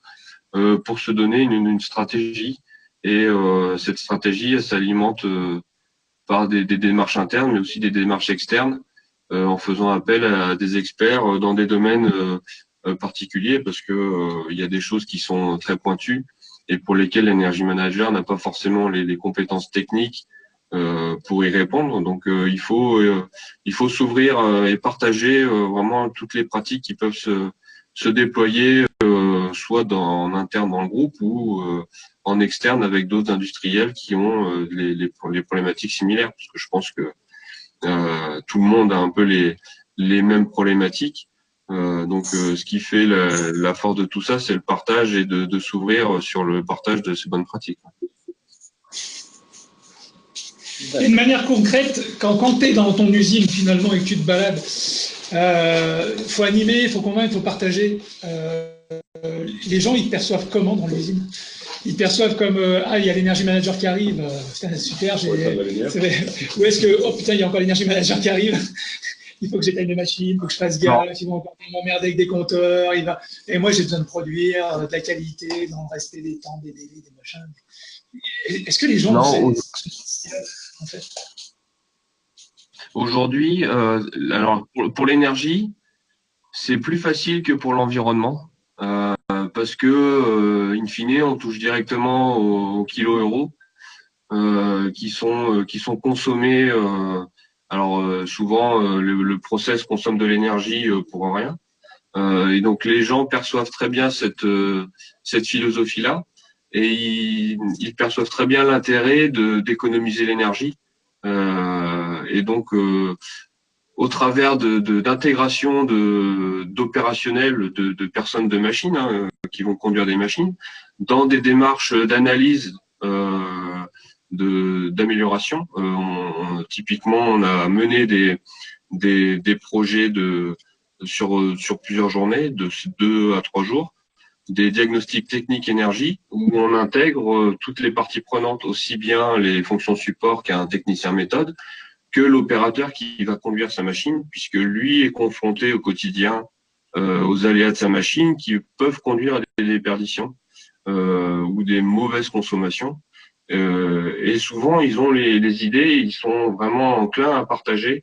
Speaker 4: pour se donner une stratégie. Et cette stratégie, elle s'alimente par des démarches internes, mais aussi des démarches externes, en faisant appel à des experts dans des domaines particuliers, parce que il y a des choses qui sont très pointues et pour lesquelles l'energy manager n'a pas forcément les compétences techniques pour y répondre. Donc il faut s'ouvrir et partager vraiment toutes les pratiques qui peuvent se déployer soit en interne dans le groupe ou en externe avec d'autres industriels qui ont les problématiques similaires, parce que je pense que tout le monde a un peu les mêmes problématiques. Donc ce qui fait la force de tout ça, c'est le partage et de s'ouvrir sur le partage de ces bonnes pratiques.
Speaker 6: Et de manière concrète, quand tu es dans ton usine finalement et que tu te balades, faut animer, il faut convaincre, il faut partager. Les gens, ils te perçoivent comment dans l'usine? Ils te perçoivent comme il y a l'énergie manager qui arrive, putain, super, ou est-ce que oh putain, il y a encore l'énergie manager qui arrive, il faut que j'éteigne les machines, il faut que je fasse gaffe, ils vont encore m'emmerder avec des compteurs, et moi j'ai besoin de produire de la qualité, dans le respect des temps, des délais, des machins. Est-ce que les gens en fait?
Speaker 4: Aujourd'hui, alors pour l'énergie, c'est plus facile que pour l'environnement, parce que in fine, on touche directement au kilo-euro qui sont consommés. Alors souvent, le process consomme de l'énergie pour rien, et donc les gens perçoivent très bien cette philosophie-là, et ils perçoivent très bien l'intérêt d'économiser l'énergie. Et donc, au travers d'intégration d'opérationnels, de personnes de machines qui vont conduire des machines, dans des démarches d'analyse d'amélioration. Typiquement, on a mené des projets sur plusieurs journées, de 2 à 3 jours, des diagnostics techniques énergie où on intègre toutes les parties prenantes, aussi bien les fonctions support qu'un technicien méthode, que l'opérateur qui va conduire sa machine, puisque lui est confronté au quotidien aux aléas de sa machine qui peuvent conduire à des déperditions ou des mauvaises consommations. Et souvent, ils ont les idées, ils sont vraiment enclins à partager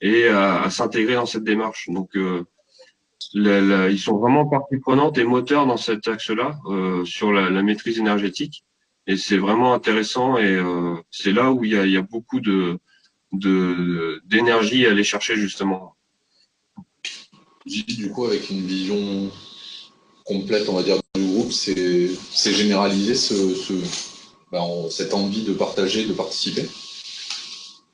Speaker 4: et à s'intégrer dans cette démarche. Donc, ils sont vraiment partie prenante et moteurs dans cet axe-là sur la maîtrise énergétique. Et c'est vraiment intéressant et c'est là où il y a beaucoup d'énergie à aller chercher justement.
Speaker 2: Du coup, avec une vision complète, on va dire, du groupe, c'est généraliser cette envie de partager, de participer.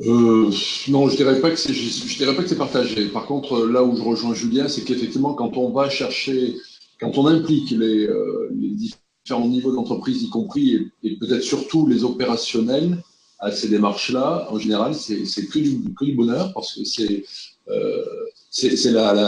Speaker 3: Non, je dirais pas que c'est partagé. Par contre, là où je rejoins Julien, c'est qu'effectivement, quand on implique les différents niveaux d'entreprise, y compris et peut-être surtout les opérationnels, à ces démarches-là, en général, c'est que du bonheur, parce que c'est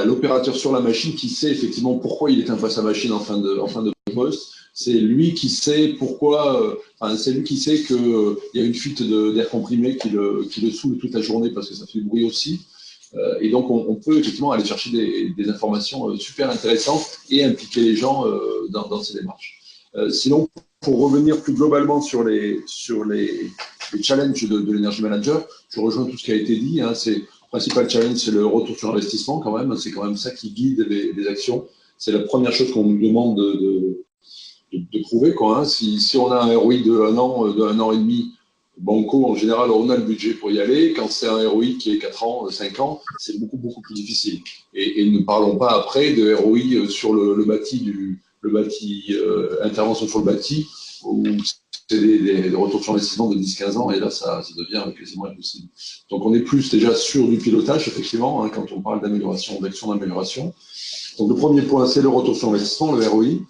Speaker 3: l'opérateur sur la machine qui sait effectivement pourquoi il éteint pas sa machine en fin de poste. C'est lui qui sait pourquoi, c'est lui qui sait qu'il y a une fuite d'air comprimé qui le saoule toute la journée parce que ça fait du bruit aussi. Et donc, on peut effectivement aller chercher des informations super intéressantes et impliquer les gens dans ces démarches. Sinon, pour revenir plus globalement sur les challenges de l'Energy Manager, je rejoins tout ce qui a été dit. Le principal challenge, c'est le retour sur investissement quand même. C'est quand même ça qui guide les actions. C'est la première chose qu'on nous demande de prouver, quoi. Si on a un ROI de 1 an et demi, banco, en général, on a le budget pour y aller. Quand c'est un ROI qui est 4 ans, 5 ans, c'est beaucoup, beaucoup plus difficile. Et ne parlons pas après de ROI sur le bâti, intervention sur le bâti, où c'est des retours sur investissement de 10-15 ans, et là, ça devient quasiment impossible. Donc, on est plus déjà sur du pilotage, effectivement, quand on parle d'amélioration, d'action d'amélioration. Donc, le premier point, c'est le retour sur investissement, le ROI.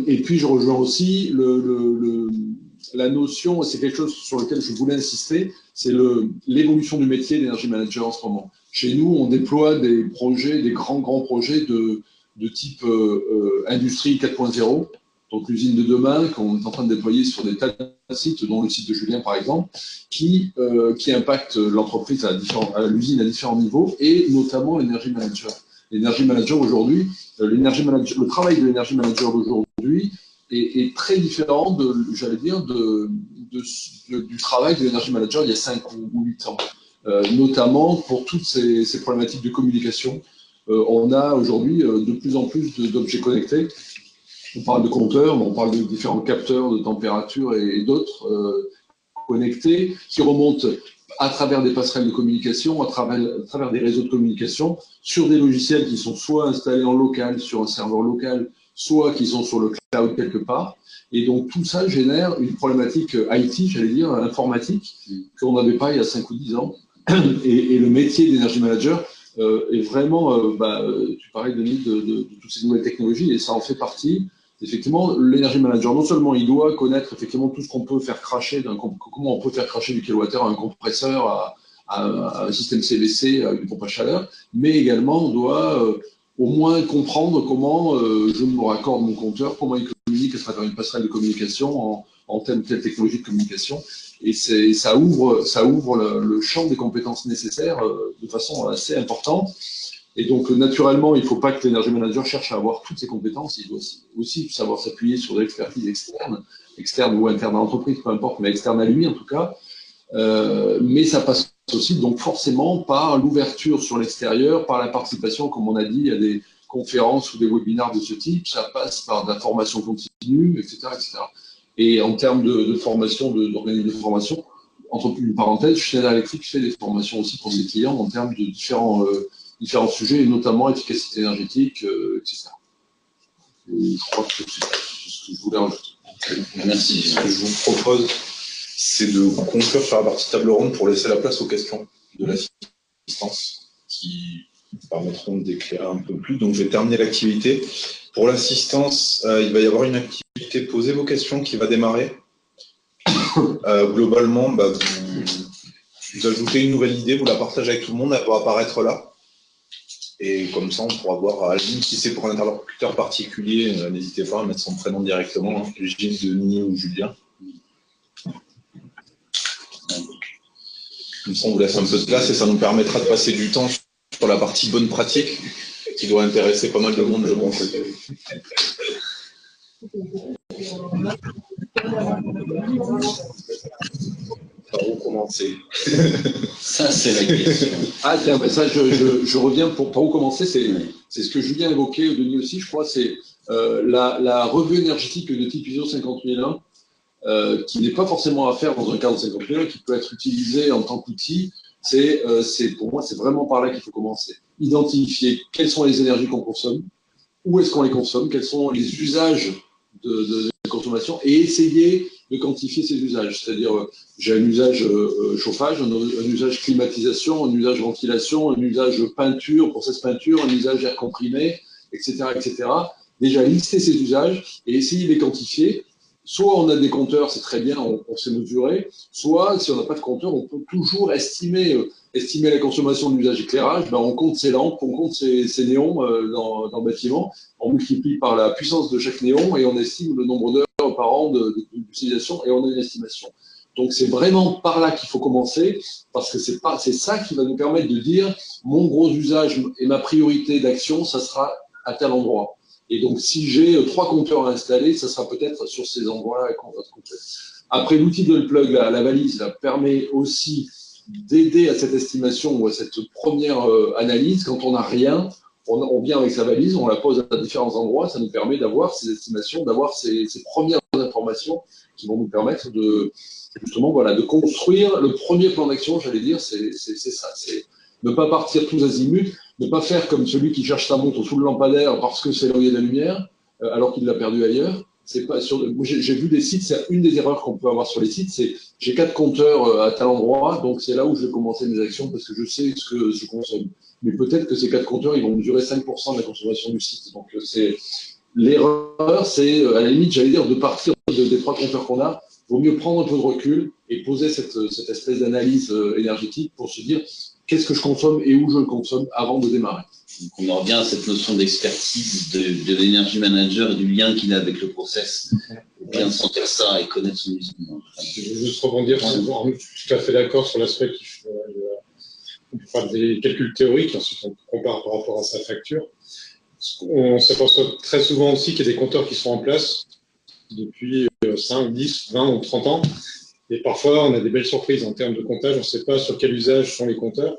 Speaker 3: Et puis, je rejoins aussi la notion, et c'est quelque chose sur lequel je voulais insister, c'est l'évolution du métier d'Energy Manager en ce moment. chez nous, on déploie des projets, des grands projets de type industrie 4.0. Donc l'usine de demain qu'on est en train de déployer sur des tas de sites, dont le site de Julien par exemple, qui impacte l'entreprise à l'usine à différents niveaux, et notamment l'energy manager. L'energy manager aujourd'hui, le travail de l'energy manager d'aujourd'hui est très différent du travail de l'energy manager il y a 5 ou 8 ans, notamment pour toutes ces problématiques de communication. On a aujourd'hui de plus en plus d'objets connectés. On parle de compteurs, mais on parle de différents capteurs de température et d'autres connectés qui remontent à travers des passerelles de communication, à travers des réseaux de communication, sur des logiciels qui sont soit installés en local, sur un serveur local, soit qui sont sur le cloud quelque part. Et donc tout ça génère une problématique IT, j'allais dire, informatique, qu'on n'avait pas il y a 5 ou 10 ans. Et le métier d'Energy Manager est vraiment, tu parlais Denis de toutes ces nouvelles technologies, et ça en fait partie. Effectivement, l'Energy Manager, non seulement il doit connaître effectivement tout ce qu'on peut faire cracher, comment on peut faire cracher du kilowattheure à un compresseur, à un système CVC, à une pompe à chaleur, mais également on doit au moins comprendre comment je me raccorde mon compteur, comment il communique à travers une passerelle de communication en telle technologie de communication. Et ça ouvre le champ des compétences nécessaires de façon assez importante. Et donc, naturellement, il ne faut pas que l'Energy Manager cherche à avoir toutes ces compétences. Il doit aussi savoir s'appuyer sur de l'expertise externe ou interne à l'entreprise, peu importe, mais externe à lui en tout cas. Mais ça passe aussi donc forcément par l'ouverture sur l'extérieur, par la participation, comme on a dit, à des conférences ou des webinaires de ce type. Ça passe par de la formation continue, etc., etc. Et en termes de formation, d'organisme de formation, entre une parenthèse, Schneider Electric fait des formations aussi pour ses clients en termes de différents sujets, et notamment efficacité énergétique, etc. Et je crois que c'est ce que je voulais rajouter.
Speaker 2: Merci. Ce que je vous propose, c'est de conclure sur la partie table ronde pour laisser la place aux questions de l'assistance qui permettront d'éclairer un peu plus. Donc, je vais terminer l'activité. Pour l'assistance, il va y avoir une activité posez vos questions qui va démarrer. Globalement, vous ajoutez une nouvelle idée, vous la partagez avec tout le monde, elle va apparaître là. Et comme ça, on pourra voir, à la limite, si c'est pour un interlocuteur particulier, n'hésitez pas à mettre son prénom directement, hein, Gilles, Denis ou Julien. Comme ça, on vous laisse un peu de place et ça nous permettra de passer du temps sur la partie bonne pratique, qui doit intéresser pas mal de monde, je pense. Par où commencer?
Speaker 1: Ça, c'est la question.
Speaker 3: Ah, tiens, ça, je reviens par où commencer. C'est ce que Julien évoquait, Denis aussi, je crois, c'est la revue énergétique de type ISO 50001, qui n'est pas forcément à faire dans un cadre 50001, qui peut être utilisé en tant qu'outil. Pour moi, c'est vraiment par là qu'il faut commencer. Identifier quelles sont les énergies qu'on consomme, où est-ce qu'on les consomme, quels sont les usages de consommation, et essayer de quantifier ces usages. C'est-à-dire, j'ai un usage chauffage, un usage climatisation, un usage ventilation, un usage peinture, process peinture, un usage air comprimé, etc., etc. Déjà, lister ces usages et essayer de les quantifier. Soit on a des compteurs, c'est très bien, on sait mesurer, soit si on n'a pas de compteur, on peut toujours estimer la consommation de l'usage éclairage. On compte ses lampes, on compte ses néons dans le bâtiment, on multiplie par la puissance de chaque néon et on estime le nombre d'heures par an d'utilisation et on a une estimation. Donc c'est vraiment par là qu'il faut commencer, parce que c'est ça qui va nous permettre de dire mon gros usage et ma priorité d'action, ça sera à tel endroit. Et donc, si j'ai 3 compteurs à installer, ça sera peut-être sur ces endroits-là qu'on va se compter. Après, l'outil de plug, la valise, permet aussi d'aider à cette estimation ou à cette première analyse. Quand on n'a rien, on vient avec sa valise, on la pose à différents endroits. Ça nous permet d'avoir ces estimations, d'avoir ces premières informations qui vont nous permettre de construire le premier plan d'action, j'allais dire, c'est ça. C'est ne pas partir tous azimuts, ne pas faire comme celui qui cherche sa montre sous le lampadaire parce que c'est là où il y a de la lumière, alors qu'il l'a perdue ailleurs. C'est pas j'ai vu des sites, c'est une des erreurs qu'on peut avoir sur les sites, c'est j'ai 4 compteurs à tel endroit, donc c'est là où je vais commencer mes actions parce que je sais ce que je consomme. Mais peut-être que ces 4 compteurs, ils vont mesurer 5% de la consommation du site. Donc l'erreur, c'est à la limite, j'allais dire, de partir des 3 compteurs qu'on a. Il vaut mieux prendre un peu de recul et poser cette espèce d'analyse énergétique pour se dire qu'est-ce que je consomme et où je le consomme avant de démarrer.
Speaker 1: Donc on en revient à cette notion d'expertise de l'énergie manager et du lien qu'il a avec le process. Bien sentir ça et connaître son usine.
Speaker 5: Je veux juste rebondir, je suis tout à fait d'accord sur l'aspect on peut faire des calculs théoriques, ensuite on compare par rapport à sa facture. On s'aperçoit très souvent aussi qu'il y a des compteurs qui sont en place depuis 5, 10, 20 ou 30 ans. Et parfois, on a des belles surprises en termes de comptage. On ne sait pas sur quel usage sont les compteurs.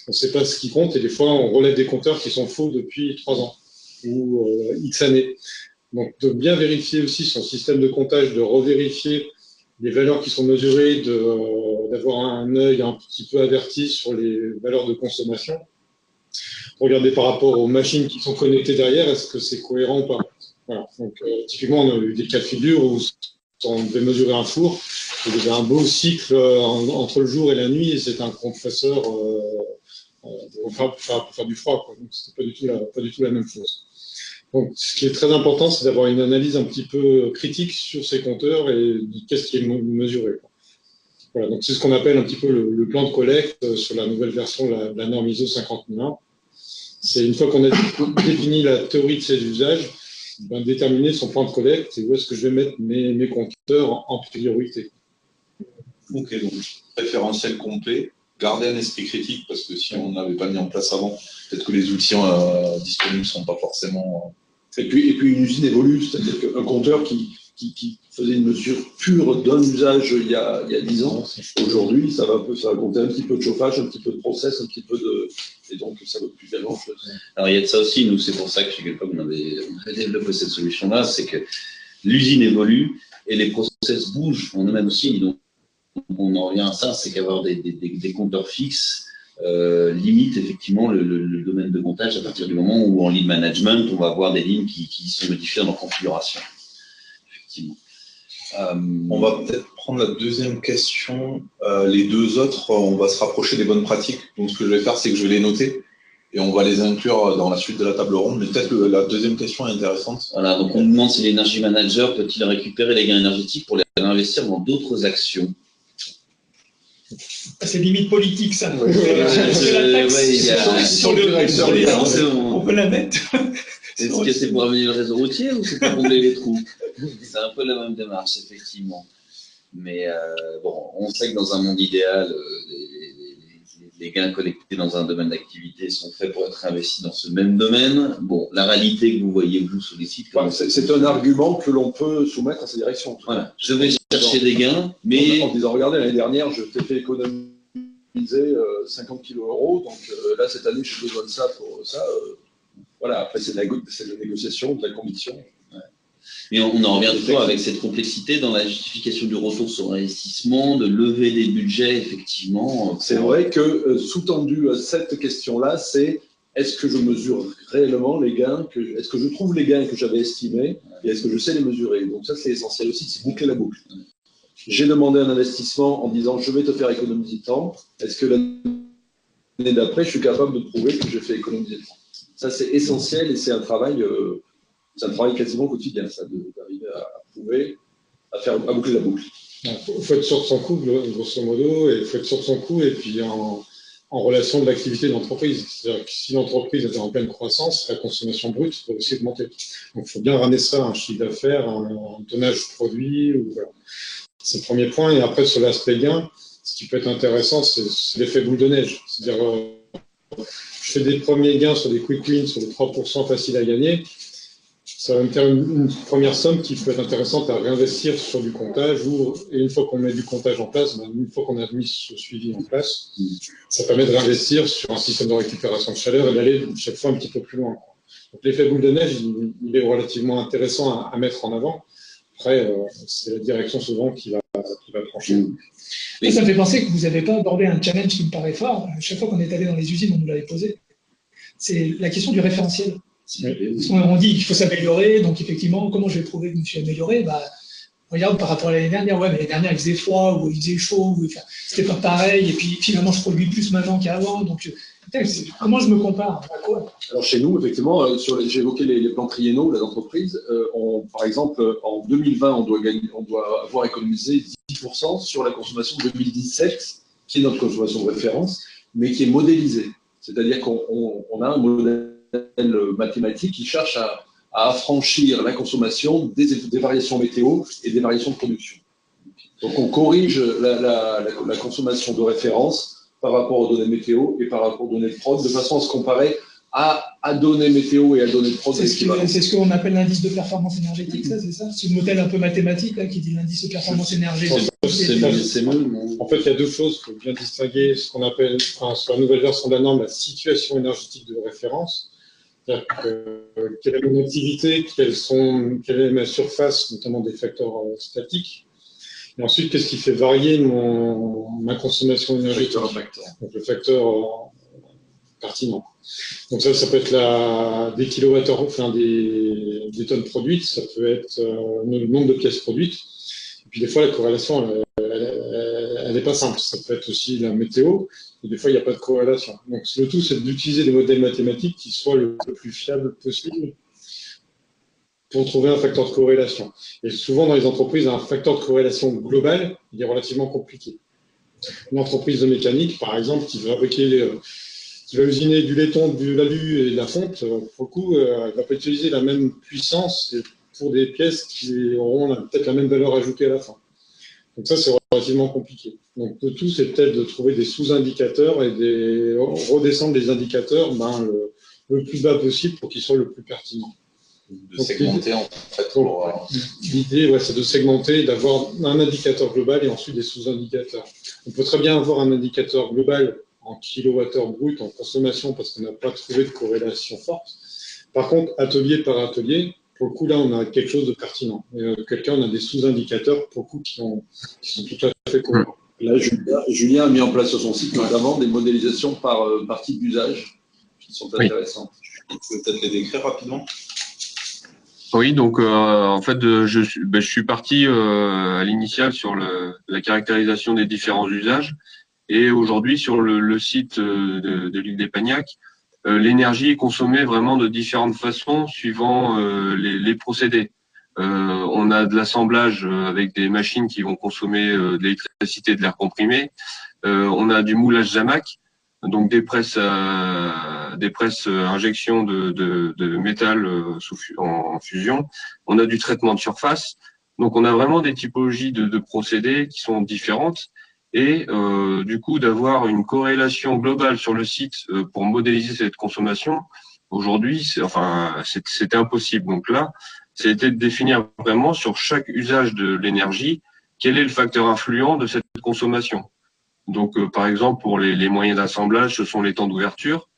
Speaker 5: On ne sait pas ce qui compte. Et des fois, on relève des compteurs qui sont faux depuis 3 ans ou X années. Donc, de bien vérifier aussi son système de comptage, de revérifier les valeurs qui sont mesurées, d'avoir un œil un petit peu averti sur les valeurs de consommation. Regarder par rapport aux machines qui sont connectées derrière, est-ce que c'est cohérent ou pas. Voilà. Donc, typiquement, on a eu des cas de figure où on devait mesurer un four, il y avait un beau cycle entre le jour et la nuit, et c'est un compresseur pour faire du froid, quoi. Donc, c'était pas du tout la même chose. Donc, ce qui est très important, c'est d'avoir une analyse un petit peu critique sur ces compteurs et de qu'est-ce qui est mesuré, quoi. Voilà, donc c'est ce qu'on appelle un petit peu le plan de collecte sur la nouvelle version de la norme ISO 50001. C'est une fois qu'on a défini la théorie de ces usages, déterminer son plan de collecte et où est-ce que je vais mettre mes compteurs en priorité.
Speaker 2: Ok, donc référentiel complet, garder un esprit critique, parce que si on n'avait pas mis en place avant, peut-être que les outils disponibles ne sont pas forcément...
Speaker 3: Et puis une usine évolue, c'est-à-dire qu'un compteur qui faisait une mesure pure d'un usage il y a 10 ans, aujourd'hui, ça va compter un petit peu de chauffage, un petit peu de process, un petit peu de... Et donc, ça ne veut plus faire grand-chose.
Speaker 1: Alors, il y a de ça aussi, nous, c'est pour ça que chez Quelcom, on avait développé cette solution-là, c'est que l'usine évolue et les process bougent en eux-mêmes aussi. Donc, on en revient à ça, c'est qu'avoir des compteurs fixes limite effectivement le domaine de comptage à partir du moment où en lead management, on va avoir des lignes qui sont modifiées dans leur configuration. Effectivement.
Speaker 2: On va peut-être prendre la deuxième question. Les deux autres, on va se rapprocher des bonnes pratiques. Donc, ce que je vais faire, c'est que je vais les noter et on va les inclure dans la suite de la table ronde. Mais peut-être que la deuxième question est intéressante.
Speaker 1: Voilà, donc on nous demande si l'énergie manager peut-il récupérer les gains énergétiques pour les réinvestir dans d'autres actions.
Speaker 6: C'est limite politique, ça.
Speaker 1: On
Speaker 6: peut la mettre.
Speaker 1: Est-ce que c'est pour améliorer le réseau routier ou c'est pour combler les trous? C'est un peu la même démarche, effectivement. Mais bon, on sait que dans un monde idéal, les gains collectés dans un domaine d'activité sont faits pour être investis dans ce même domaine. Bon, la réalité que vous voyez, vous, sur les sites...
Speaker 3: C'est un argument que l'on peut soumettre à ces directions.
Speaker 1: Voilà, je vais chercher des gains, mais...
Speaker 3: En disant, regardez, l'année dernière, je t'ai fait économiser 50 kg €, donc là, cette année, j'ai besoin de ça pour ça. Voilà, après, c'est de la négociation, de la conviction.
Speaker 1: Ouais. Et on en revient toujours avec cette complexité dans la justification du retour sur investissement, de lever des budgets, effectivement.
Speaker 3: C'est vrai que sous-tendu à cette question-là, c'est est-ce que je mesure réellement les gains, est-ce que je trouve les gains que j'avais estimés et est-ce que je sais les mesurer? Donc ça, c'est essentiel aussi, c'est boucler la boucle. J'ai demandé un investissement en disant je vais te faire économiser de temps. Est-ce que l'année d'après, je suis capable de prouver que j'ai fait économiser de temps? Ça, c'est essentiel et c'est un travail quasiment quotidien, ça, d'arriver à prouver, à boucler la boucle.
Speaker 5: Il faut être sûr de son coût, grosso modo, et il faut être sûr de son coût, et puis en relation de l'activité de l'entreprise. C'est-à-dire que si l'entreprise est en pleine croissance, la consommation brute va aussi augmenter. Donc, il faut bien ramener ça à un chiffre d'affaires, un tonnage produit. Voilà. C'est le premier point. Et après, sur l'aspect gain, ce qui peut être intéressant, c'est l'effet boule de neige. C'est-à-dire, je fais des premiers gains sur des quick wins, sur les 3% faciles à gagner. Ça va me faire une première somme qui peut être intéressante à réinvestir sur du comptage et une fois qu'on met du comptage en place, une fois qu'on a mis ce suivi en place, ça permet de réinvestir sur un système de récupération de chaleur et d'aller chaque fois un petit peu plus loin. Donc l'effet boule de neige, il est relativement intéressant à mettre en avant. Après, c'est la direction souvent qui va trancher.
Speaker 6: Mais ça me fait penser que vous n'avez pas abordé un challenge qui me paraît fort. Chaque fois qu'on est allé dans les usines, on nous l'avait posé. C'est la question du référentiel. Parce qu'on dit qu'il faut s'améliorer, donc effectivement, comment je vais prouver que je me suis amélioré? Regarde, par rapport à l'année dernière, mais l'année dernière, il faisait froid, ou il faisait chaud, c'était pas pareil, et puis finalement, je produis plus maintenant qu'avant, donc comment je me compare? À quoi?
Speaker 3: Alors chez nous, effectivement, j'ai évoqué les plans triennaux, les entreprises. Par exemple, en 2020, on doit avoir économisé 10% sur la consommation 2017, qui est notre consommation de référence. mais qui est modélisé. C'est-à-dire qu'on a un modèle mathématique qui cherche à affranchir la consommation des variations météo et des variations de production. Donc on corrige la consommation de référence par rapport aux données météo et par rapport aux données de prod, de façon à se comparer à données météo et à données de prod.
Speaker 6: C'est ce qu'on appelle l'indice de performance énergétique, ça, c'est ça? C'est le modèle un peu mathématique là, qui dit l'indice de performance énergétique.
Speaker 5: En fait, il y a deux choses. Il faut bien distinguer ce qu'on appelle, sur la nouvelle version de la norme, la situation énergétique de référence. C'est-à-dire quelle est mon activité, quelle est ma surface, notamment des facteurs statiques. Et ensuite, qu'est-ce qui fait varier ma consommation énergétique? Donc le facteur pertinent. Donc ça peut être des kilowattheures, enfin des tonnes produites, ça peut être le nombre de pièces produites. Et puis des fois, la corrélation, elle n'est pas simple. Ça peut être aussi la météo, et des fois, il n'y a pas de corrélation. Donc le tout, c'est d'utiliser des modèles mathématiques qui soient le plus fiables possible pour trouver un facteur de corrélation. Et souvent, dans les entreprises, un facteur de corrélation global, il est relativement compliqué. Une entreprise de mécanique, par exemple, qui va usiner du laiton, du l'alu et de la fonte, pour le coup, elle ne va pas utiliser la même puissance pour des pièces qui auront peut-être la même valeur ajoutée à la fin. Donc ça, c'est relativement compliqué. Donc le tout, c'est peut-être de trouver des sous-indicateurs et redescendre les indicateurs le plus bas possible pour qu'ils soient le plus pertinents.
Speaker 2: De segmenter, en fait.
Speaker 5: L'idée, c'est de segmenter, d'avoir un indicateur global et ensuite des sous-indicateurs. On peut très bien avoir un indicateur global en kilowattheure brut en consommation parce qu'on n'a pas trouvé de corrélation forte. Par contre, atelier par atelier, pour le coup, là, on a quelque chose de pertinent. On a des sous-indicateurs, pour le coup, qui sont tout à fait cohérents.
Speaker 3: Là, Julien a mis en place sur son site notamment des modélisations par type d'usage qui sont intéressantes.
Speaker 2: Tu peux peut-être les décrire rapidement?
Speaker 4: Oui, donc en fait, je suis parti à l'initiale sur la caractérisation des différents usages. Et aujourd'hui, sur le site de l'île d'Espagnac, l'énergie est consommée vraiment de différentes façons suivant les procédés. On a de l'assemblage avec des machines qui vont consommer de l'électricité, de l'air comprimé. On a du moulage Zamac, donc des presses injection de métal en fusion. On a du traitement de surface. Donc on a vraiment des typologies de procédés qui sont différentes. Et du coup, d'avoir une corrélation globale sur le site pour modéliser cette consommation, aujourd'hui, c'était impossible. Donc là, c'était de définir vraiment sur chaque usage de l'énergie, quel est le facteur influent de cette consommation. Donc, par exemple, pour les moyens d'assemblage, ce sont les temps d'ouverture.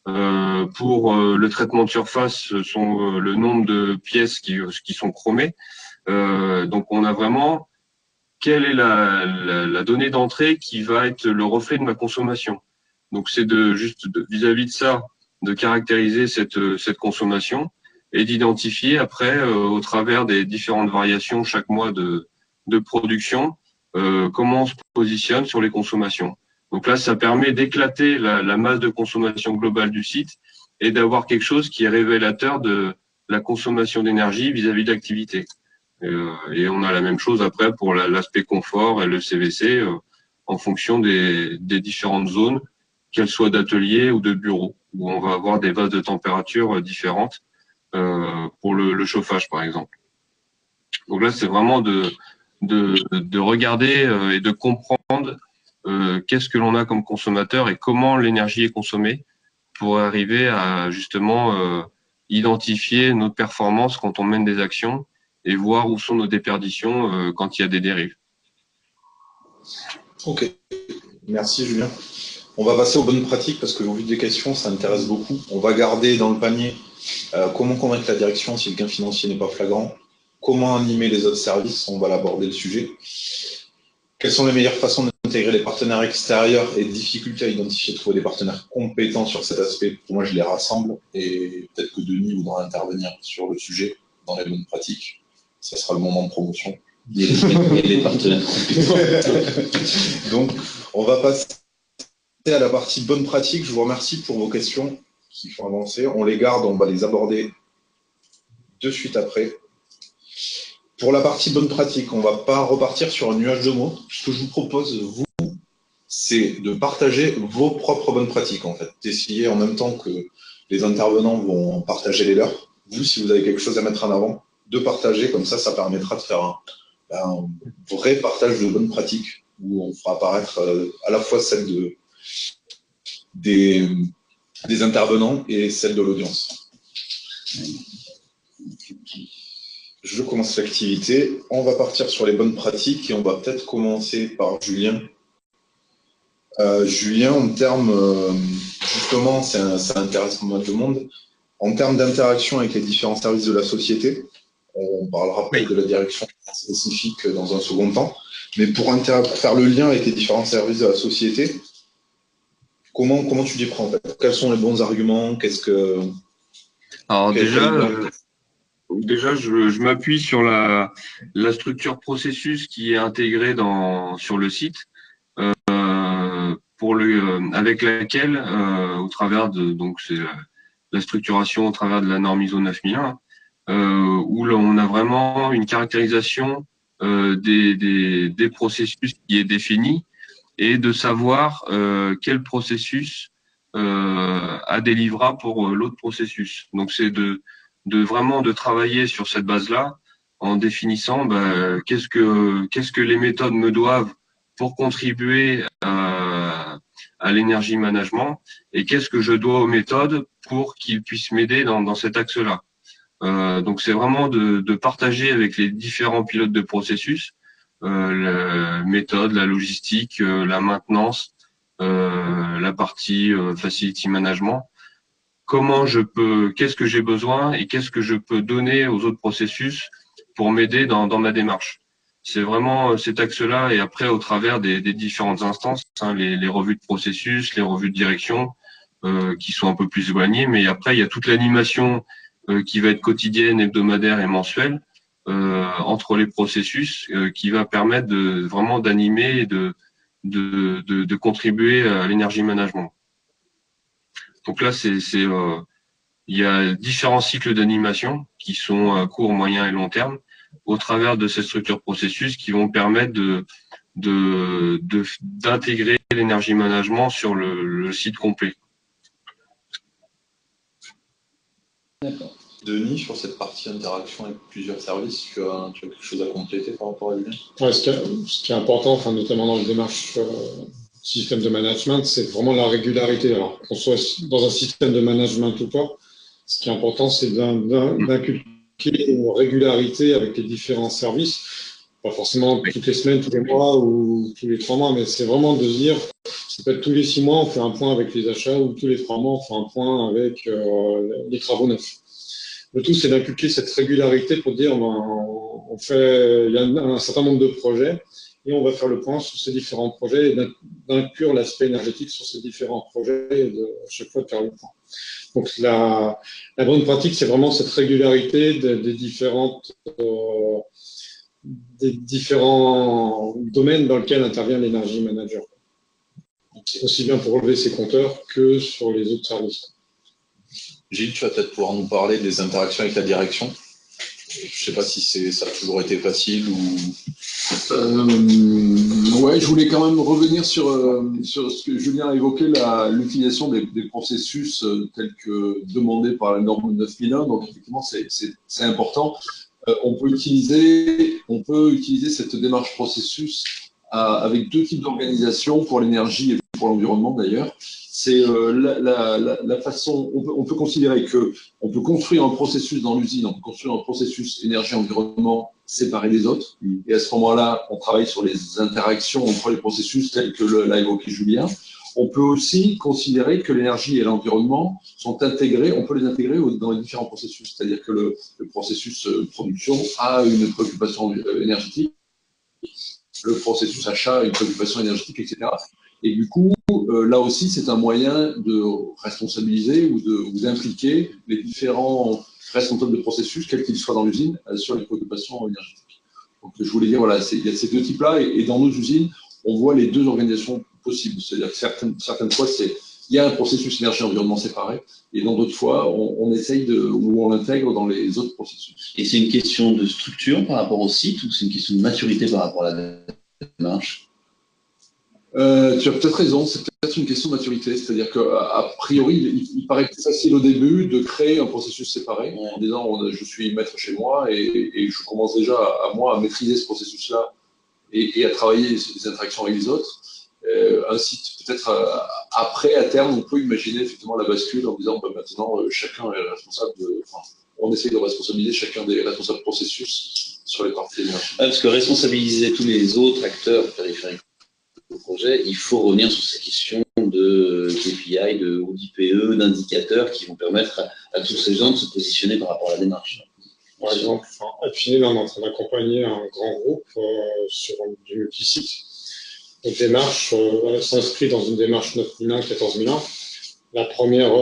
Speaker 4: Pour le traitement de surface, ce sont le nombre de pièces qui sont chromées. Donc, on a vraiment quelle est la donnée d'entrée qui va être le reflet de ma consommation. Donc, c'est vis-à-vis de ça, de caractériser cette consommation et d'identifier après, au travers des différentes variations chaque mois de production, comment on se positionne sur les consommations. Donc là, ça permet d'éclater la masse de consommation globale du site et d'avoir quelque chose qui est révélateur de la consommation d'énergie vis-à-vis de l'activité. Et on a la même chose après pour l'aspect confort et le CVC en fonction des différentes zones, qu'elles soient d'atelier ou de bureau, où on va avoir des bases de température différentes pour le chauffage, par exemple. Donc là, c'est vraiment de regarder et de comprendre qu'est-ce que l'on a comme consommateur et comment l'énergie est consommée pour arriver à justement identifier notre performance quand on mène des actions et voir où sont nos déperditions quand il y a des dérives.
Speaker 2: Ok, merci Julien. On va passer aux bonnes pratiques parce qu'au vu des questions, ça intéresse beaucoup. On va garder dans le panier comment convaincre la direction si le gain financier n'est pas flagrant, comment animer les autres services, on va l'aborder le sujet. Quelles sont les meilleures façons d'intégrer les partenaires extérieurs et difficultés à identifier et trouver des partenaires compétents sur cet aspect? Pour moi, je les rassemble et peut-être que Denis voudra intervenir sur le sujet dans les bonnes pratiques. Ça sera le moment de promotion.
Speaker 1: Et les partenaires compétents.
Speaker 2: Donc, on va passer à la partie bonnes pratiques. Je vous remercie pour vos questions qui font avancer. On les garde, on va les aborder de suite après. Pour la partie bonnes pratiques, on ne va pas repartir sur un nuage de mots. Ce que je vous propose, vous, c'est de partager vos propres bonnes pratiques, en fait. D'essayer en même temps que les intervenants vont partager les leurs. Vous, si vous avez quelque chose à mettre en avant, de partager, comme ça permettra de faire un vrai partage de bonnes pratiques où on fera apparaître à la fois celle des intervenants et celle de l'audience. Je commence l'activité. On va partir sur les bonnes pratiques et on va peut-être commencer par Julien. Julien, en termes, justement, ça intéresse pas mal de monde, en termes d'interaction avec les différents services de la société, on parlera peut-être de la direction spécifique dans un second temps, mais pour faire le lien avec les différents services de la société, comment tu les prends en fait? Quels sont les bons arguments?
Speaker 4: Alors déjà, je m'appuie sur la structure processus qui est intégrée sur le site, avec laquelle, au travers de c'est la structuration au travers de la norme ISO 9001, où on a vraiment une caractérisation des processus qui est définie et de savoir quel processus a des livrables pour l'autre processus. Donc c'est vraiment de travailler sur cette base-là en définissant qu'est-ce que les méthodes me doivent pour contribuer à l'énergie management et qu'est-ce que je dois aux méthodes pour qu'ils puissent m'aider dans cet axe-là. Donc c'est vraiment de partager avec les différents pilotes de processus la méthode, la logistique, la maintenance, la partie facility management. Qu'est-ce que j'ai besoin et qu'est-ce que je peux donner aux autres processus pour m'aider dans ma démarche. C'est vraiment cet axe-là et après au travers des différentes instances, les revues de processus, les revues de direction qui sont un peu plus éloignées, mais après il y a toute l'animation qui va être quotidienne, hebdomadaire et mensuelle entre les processus qui va permettre vraiment d'animer et de contribuer à l'énergie management. Donc là, il y a différents cycles d'animation qui sont à court, moyen et long terme au travers de ces structures processus qui vont permettre d'intégrer l'énergie management sur le site complet.
Speaker 2: D'accord. Denis, sur cette partie interaction avec plusieurs services, tu as quelque chose à compléter par rapport à Julien?
Speaker 5: Ouais, ce qui est important, notamment dans les démarches système de management, c'est vraiment la régularité. Alors, qu'on soit dans un système de management ou pas, ce qui est important, c'est d'inculquer une régularité avec les différents services. Pas forcément toutes les semaines, tous les mois ou tous les 3 mois, mais c'est vraiment de se dire, ça peut être tous les 6 mois, on fait un point avec les achats, ou tous les 3 mois, on fait un point avec les travaux neufs. Le tout, c'est d'inculquer cette régularité pour dire, il y a un certain nombre de projets et on va faire le point sur ces différents projets et d'inclure l'aspect énergétique sur ces différents projets et à chaque fois de faire le point. Donc, la bonne pratique, c'est vraiment cette régularité des différents domaines dans lesquels intervient l'énergie manager. Aussi bien pour relever ses compteurs que sur les autres services.
Speaker 2: Gilles, tu vas peut-être pouvoir nous parler des interactions avec la direction. Je ne sais pas si ça a toujours été facile ou.
Speaker 3: Ouais, je voulais quand même revenir sur ce que Julien a évoqué, l'utilisation des processus tels que demandés par la norme 9001. Donc effectivement, c'est important. On peut utiliser cette démarche processus avec 2 types d'organisations pour l'énergie et pour l'environnement d'ailleurs. C'est la façon, on peut considérer que on peut construire un processus dans l'usine, on peut construire un processus énergie-environnement séparé des autres, et à ce moment-là, on travaille sur les interactions entre les processus tels que l'a évoqué Julien. On peut aussi considérer que l'énergie et l'environnement sont intégrés, on peut les intégrer dans les différents processus, c'est-à-dire que le processus production a une préoccupation énergétique, le processus achat a une préoccupation énergétique, etc. Et du coup, là aussi, c'est un moyen de responsabiliser ou d'impliquer les différents responsables de processus, quels qu'ils soient dans l'usine, sur les préoccupations énergétiques. Donc, je voulais dire, voilà, il y a ces 2 types-là, et dans nos usines, on voit les 2 organisations possibles. C'est-à-dire que certaines fois, il y a un processus énergie-environnement séparé, et dans d'autres fois, on essaye ou on l'intègre dans les autres processus.
Speaker 1: Et c'est une question de structure par rapport au site, ou c'est une question de maturité par rapport à la démarche?
Speaker 3: Tu as peut-être raison, c'est peut-être une question de maturité, c'est-à-dire qu'a priori, il paraît plus facile au début de créer un processus séparé, en disant je suis maître chez moi et je commence déjà à maîtriser ce processus-là et à travailler sur des interactions avec les autres. Un site, peut-être après, à terme, on peut imaginer effectivement la bascule en disant maintenant chacun est responsable on essaye de responsabiliser chacun des responsables processus sur les parties énergie.
Speaker 1: Parce que responsabiliser tous les autres acteurs périphériques au projet, il faut revenir sur ces questions de KPI, de d'IPE, d'indicateurs qui vont permettre à tous ces gens de se positionner par rapport à la démarche.
Speaker 5: Par exemple, Affiner, là, on est en train d'accompagner un grand groupe sur du multisite. Notre démarche s'inscrit dans une démarche 9001, 14001. La première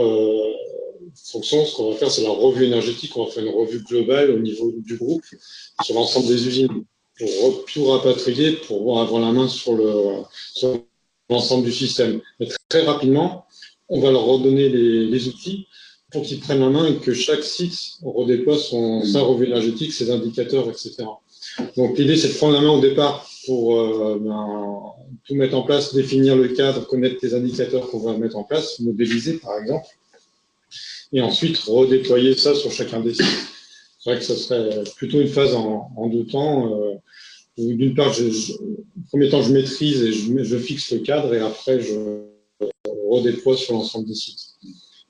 Speaker 5: fonction, ce qu'on va faire, c'est la revue énergétique. On va faire une revue globale au niveau du groupe sur l'ensemble des usines pour tout rapatrier, pour avoir la main sur l'ensemble du système. Mais très rapidement, on va leur redonner les outils pour qu'ils prennent la main et que chaque site redéploie sa revue énergétique, ses indicateurs, etc. Donc l'idée, c'est de prendre la main au départ pour tout mettre en place, définir le cadre, connaître les indicateurs qu'on va mettre en place, modéliser par exemple, et ensuite redéployer ça sur chacun des sites. C'est vrai que ce serait plutôt une phase en deux temps. Où d'une part, au premier temps, je maîtrise et je fixe le cadre, et après, je redéploie sur l'ensemble des sites.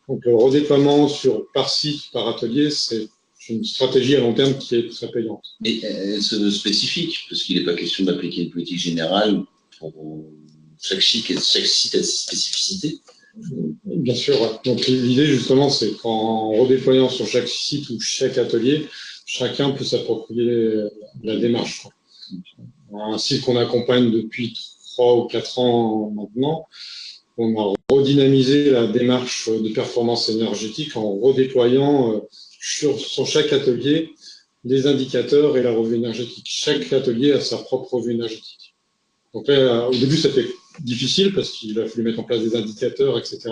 Speaker 5: Donc le redéploiement par site, par atelier, c'est une stratégie à long terme qui est très payante.
Speaker 1: Et spécifique, parce qu'il n'est pas question d'appliquer une politique générale pour chaque site a ses spécificités.
Speaker 5: Bien sûr. Ouais. Donc l'idée justement, c'est qu'en redéployant sur chaque site ou chaque atelier, chacun peut s'approprier la démarche. Un site qu'on accompagne depuis 3 ou 4 ans maintenant, on a redynamisé la démarche de performance énergétique en redéployant sur chaque atelier les indicateurs et la revue énergétique. Chaque atelier a sa propre revue énergétique. Donc là, au début, c'était difficile parce qu'il a fallu mettre en place des indicateurs, etc.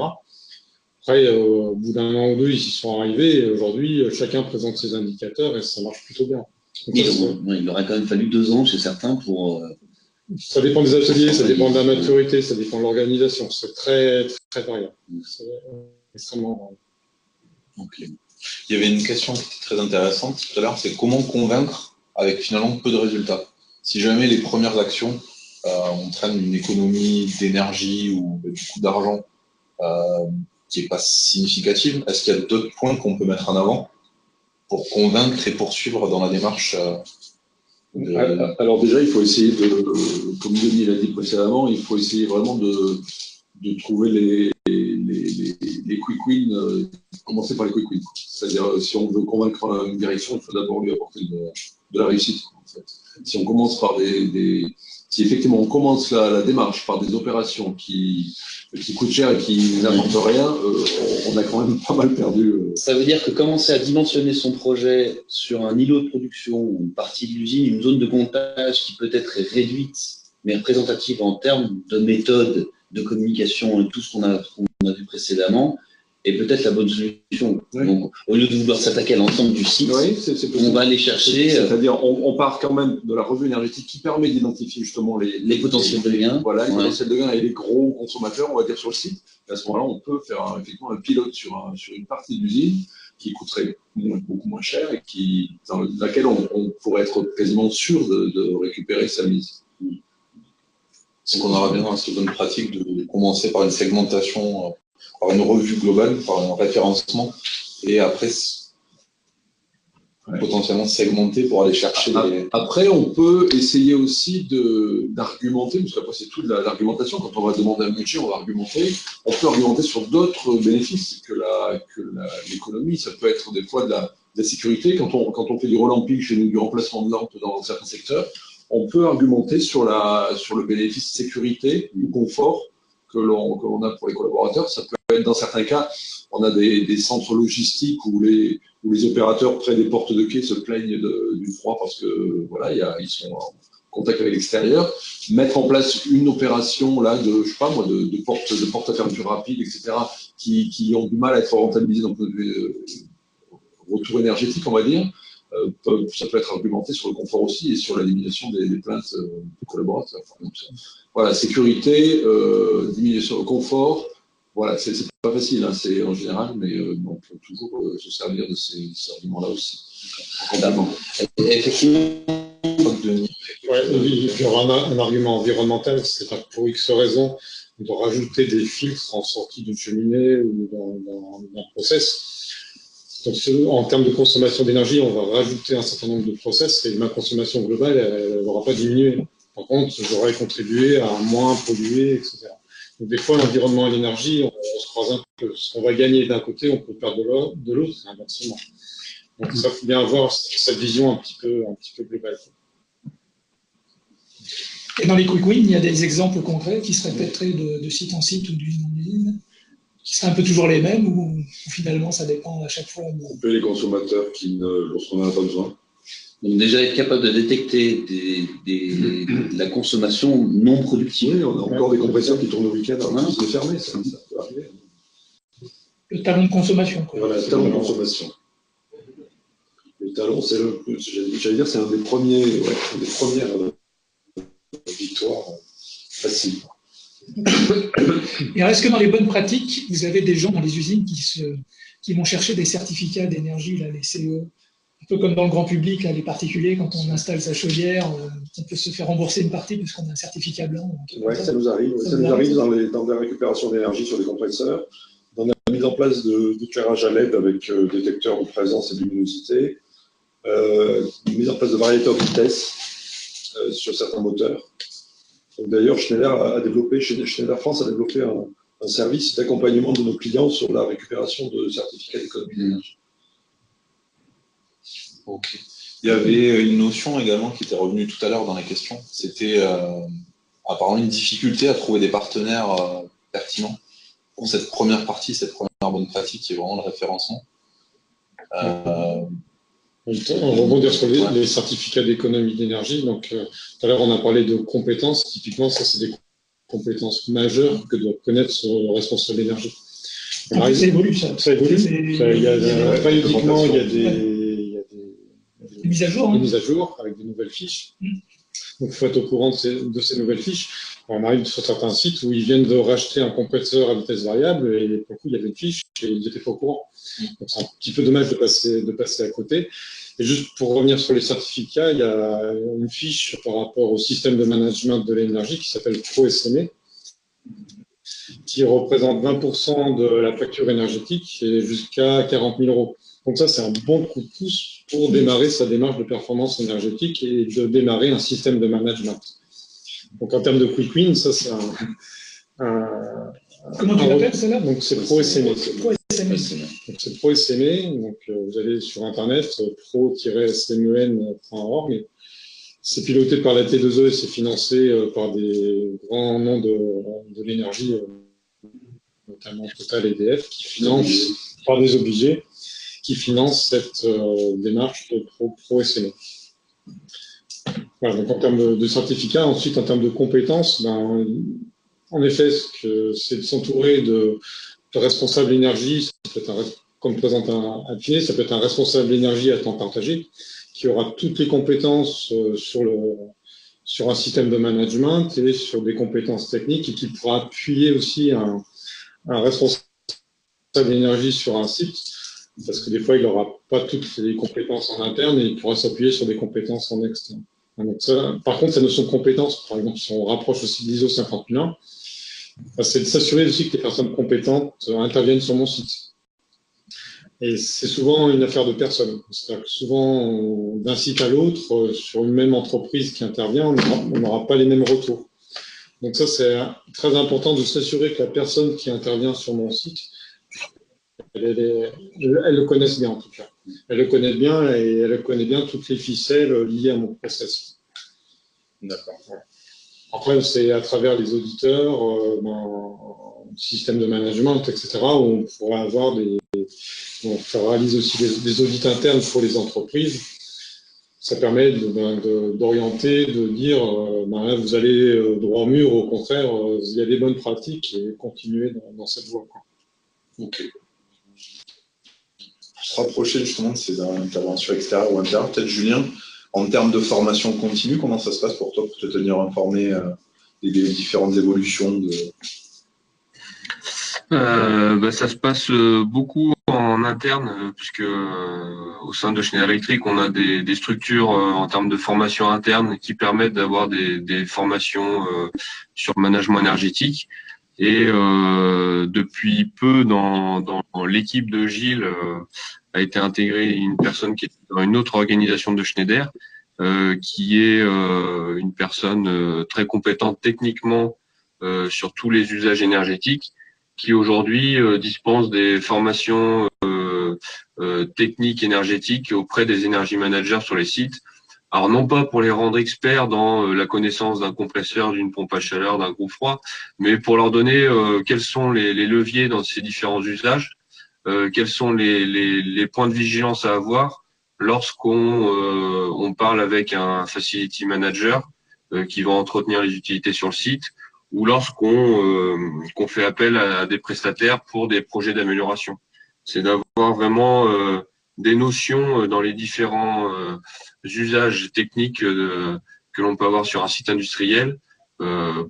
Speaker 5: Après, au bout d'un an ou deux, ils y sont arrivés. Et aujourd'hui, chacun présente ses indicateurs et ça marche plutôt bien. Donc,
Speaker 1: il aurait quand même fallu 2 ans chez certains pour...
Speaker 5: Ça dépend des ateliers, ça dépend de la maturité, ça dépend de l'organisation. C'est très, très variable. C'est extrêmement variable.
Speaker 2: Okay. Il y avait une question qui était très intéressante tout à l'heure, c'est comment convaincre avec finalement peu de résultats. Si jamais les premières actions entraînent une économie d'énergie ou du coup d'argent qui n'est pas significative, est-ce qu'il y a d'autres points qu'on peut mettre en avant pour convaincre et poursuivre dans la démarche
Speaker 3: Alors déjà, il faut essayer comme Denis l'a dit précédemment, il faut essayer vraiment de trouver les quick wins, commencer par les quick wins. C'est-à-dire, si on veut convaincre une direction, il faut d'abord lui apporter de la réussite. En fait. Si on commence par si effectivement on commence la démarche par des opérations qui coûtent cher et qui n'apportent rien, on a quand même pas mal perdu.
Speaker 1: Ça veut dire que commencer à dimensionner son projet sur un îlot de production, ou une partie de l'usine, une zone de comptage qui peut-être est réduite, mais représentative en termes de méthode, de communication et tout ce qu'on a vu précédemment, est peut-être la bonne solution. Oui. Donc, au lieu de vouloir s'attaquer à l'ensemble du site, on va aller chercher...
Speaker 3: C'est-à-dire, on part quand même de la revue énergétique qui permet d'identifier justement les
Speaker 1: potentiels de gain.
Speaker 3: Voilà, les potentiels de gain et les gros consommateurs, on va dire, sur le site. Et à ce moment-là, on peut faire effectivement un pilote sur une partie de l'usine qui coûterait beaucoup moins cher et dans laquelle on pourrait être quasiment sûr de récupérer sa mise.
Speaker 2: Donc on aura bien dans cette bonne pratique de commencer par une segmentation, par une revue globale, par un référencement, et après potentiellement segmenter pour aller chercher
Speaker 3: Après, on peut essayer aussi d'argumenter, parce qu'après c'est toute l'argumentation. Quand on va demander un budget, on va argumenter. On peut argumenter sur d'autres bénéfices que l'économie. Ça peut être des fois de la sécurité. Quand on fait du relamping chez nous, du remplacement de lampes dans certains secteurs, on peut argumenter sur le bénéfice sécurité, du confort que l'on a pour les collaborateurs. Ça peut être, dans certains cas, on a des centres logistiques où les opérateurs près des portes de quai se plaignent du froid parce que voilà, ils sont en contact avec l'extérieur. Mettre en place une opération là de porte à fermeture rapide, etc., qui ont du mal à être rentabilisées dans le retour énergétique, on va dire. ça peut être argumenté sur le confort aussi et sur l'élimination des plaintes des collaborateurs. Donc, voilà, sécurité, diminution, confort, voilà, c'est pas facile, hein, c'est en général, mais on peut toujours se servir de ces arguments-là aussi.
Speaker 1: Effectivement.
Speaker 5: Ouais, il y aura un argument environnemental, c'est pour X raisons, de rajouter des filtres en sortie d'une cheminée ou d'un process. Donc, en termes de consommation d'énergie, on va rajouter un certain nombre de process et ma consommation globale, elle n'aura pas diminué. Par contre, j'aurais contribué à moins polluer, etc. Donc, des fois, l'environnement et l'énergie, on se croise un peu. Ce qu'on va gagner d'un côté, on peut perdre de l'autre, inversement. Donc, ça faut bien avoir cette vision un petit peu globale.
Speaker 6: Et dans les quick wins, il y a des exemples concrets qui se répéteraient de site en site ou d'usine en usine, qui seraient un peu toujours les mêmes ou finalement ça dépend à chaque fois.
Speaker 3: Couper les consommateurs lorsqu'on n'en a pas besoin.
Speaker 1: Donc déjà être capable de détecter de la consommation non productive.
Speaker 3: Oui, on a encore des compresseurs qui tournent le week-end avant de se fermer, ça peut arriver.
Speaker 6: Le talon de consommation, quoi.
Speaker 3: Voilà, le talon de consommation. Le talon, j'allais dire, c'est une des premières victoires faciles.
Speaker 6: Et est-ce que dans les bonnes pratiques, vous avez des gens dans les usines qui vont chercher des certificats d'énergie, là, les CE, un peu comme dans le grand public, là, les particuliers, quand on installe sa chaudière, on peut se faire rembourser une partie parce qu'on a un certificat blanc.
Speaker 3: Oui, ça nous arrive. Ça nous arrive dans la récupération d'énergie sur des compresseurs, dans la mise en place d'éclairage à LED avec détecteur de présence et de luminosité, mise en place de variétés de vitesse sur certains moteurs. D'ailleurs, Schneider France a développé un service d'accompagnement de nos clients sur la récupération de certificats d'économie d'énergie.
Speaker 2: Ok. Il y avait une notion également qui était revenue tout à l'heure dans les questions. C'était apparemment une difficulté à trouver des partenaires pertinents pour cette première partie, cette première bonne pratique qui est vraiment le référencement.
Speaker 5: On rebondir sur les certificats d'économie d'énergie. Donc, tout à l'heure, on a parlé de compétences. Typiquement, ça, c'est des compétences majeures que doit connaître le responsable d'énergie.
Speaker 6: Ça évolue, ça.
Speaker 5: Ça évolue. Périodiquement, il y a des
Speaker 6: mises à jour.
Speaker 5: Des mises à jour avec des nouvelles fiches. Donc, il faut être au courant de ces nouvelles fiches. On arrive sur certains sites où ils viennent de racheter un compresseur à vitesse variable et pour le coup, il y avait une fiche et ils n'étaient pas au courant. Donc, c'est un petit peu dommage de passer à côté. Et juste pour revenir sur les certificats, il y a une fiche par rapport au système de management de l'énergie qui s'appelle ProSME, qui représente 20% de la facture énergétique et jusqu'à 40 000 €. Donc ça, c'est un bon coup de pouce pour démarrer sa démarche de performance énergétique et de démarrer un système de management. Donc en termes de quick win, ça c'est
Speaker 6: Comment tu l'appelles celle-là?
Speaker 5: Donc c'est ProSME. Donc c'est ProSME. Donc vous allez sur internet pro-smen.org. C'est piloté par la T2E et c'est financé par des grands noms de l'énergie, notamment Total et EDF, qui financent par des obligés, qui financent cette démarche de pro-SME. Voilà, donc en termes de certificat, ensuite en termes de compétences, en effet, c'est de s'entourer de responsables énergie, ça peut être comme présente un PINE, ça peut être un responsable énergie à temps partagé, qui aura toutes les compétences sur un système de management et sur des compétences techniques et qui pourra appuyer aussi un responsable d'énergie sur un site, parce que des fois, il n'aura pas toutes les compétences en interne et il pourra s'appuyer sur des compétences en externe. Donc ça, par contre, cette notion de compétences, par exemple, si on rapproche aussi de l'ISO 50001, c'est de s'assurer aussi que les personnes compétentes interviennent sur mon site. Et c'est souvent une affaire de personnes. C'est-à-dire que souvent, d'un site à l'autre, sur une même entreprise qui intervient, on n'aura pas les mêmes retours. Donc ça, c'est très important de s'assurer que la personne qui intervient sur mon site, elle le connaisse bien en tout cas. Elle le connaît bien et elle connaît bien toutes les ficelles liées à mon process.
Speaker 2: D'accord.
Speaker 5: Après, c'est à travers les auditeurs, système de management, etc., où on pourra avoir on réalise aussi des audits internes pour les entreprises. Ça permet d'orienter, de dire, là, vous allez droit au mur, au contraire, il y a des bonnes pratiques et continuer dans cette voie.
Speaker 2: Ok. se rapprocher justement de ces interventions extérieures ou intérieures. Peut-être Julien, en termes de formation continue, comment ça se passe pour toi pour te tenir informé des différentes évolutions
Speaker 4: Ça se passe beaucoup en interne, puisque au sein de Schneider Electric, on a des structures en termes de formation interne qui permettent d'avoir des formations sur le management énergétique. Et depuis peu, dans l'équipe de Gilles, a été intégrée une personne qui est dans une autre organisation de Schneider, qui est une personne très compétente techniquement sur tous les usages énergétiques, qui aujourd'hui dispense des formations techniques énergétiques auprès des énergie managers sur les sites. Alors non pas pour les rendre experts dans la connaissance d'un compresseur, d'une pompe à chaleur, d'un groupe froid, mais pour leur donner quels sont les leviers dans ces différents usages, quels sont les points de vigilance à avoir lorsqu'on parle avec un facility manager qui va entretenir les utilités sur le site, ou lorsqu'on fait appel à des prestataires pour des projets d'amélioration. C'est d'avoir vraiment des notions dans les différents usages techniques que l'on peut avoir sur un site industriel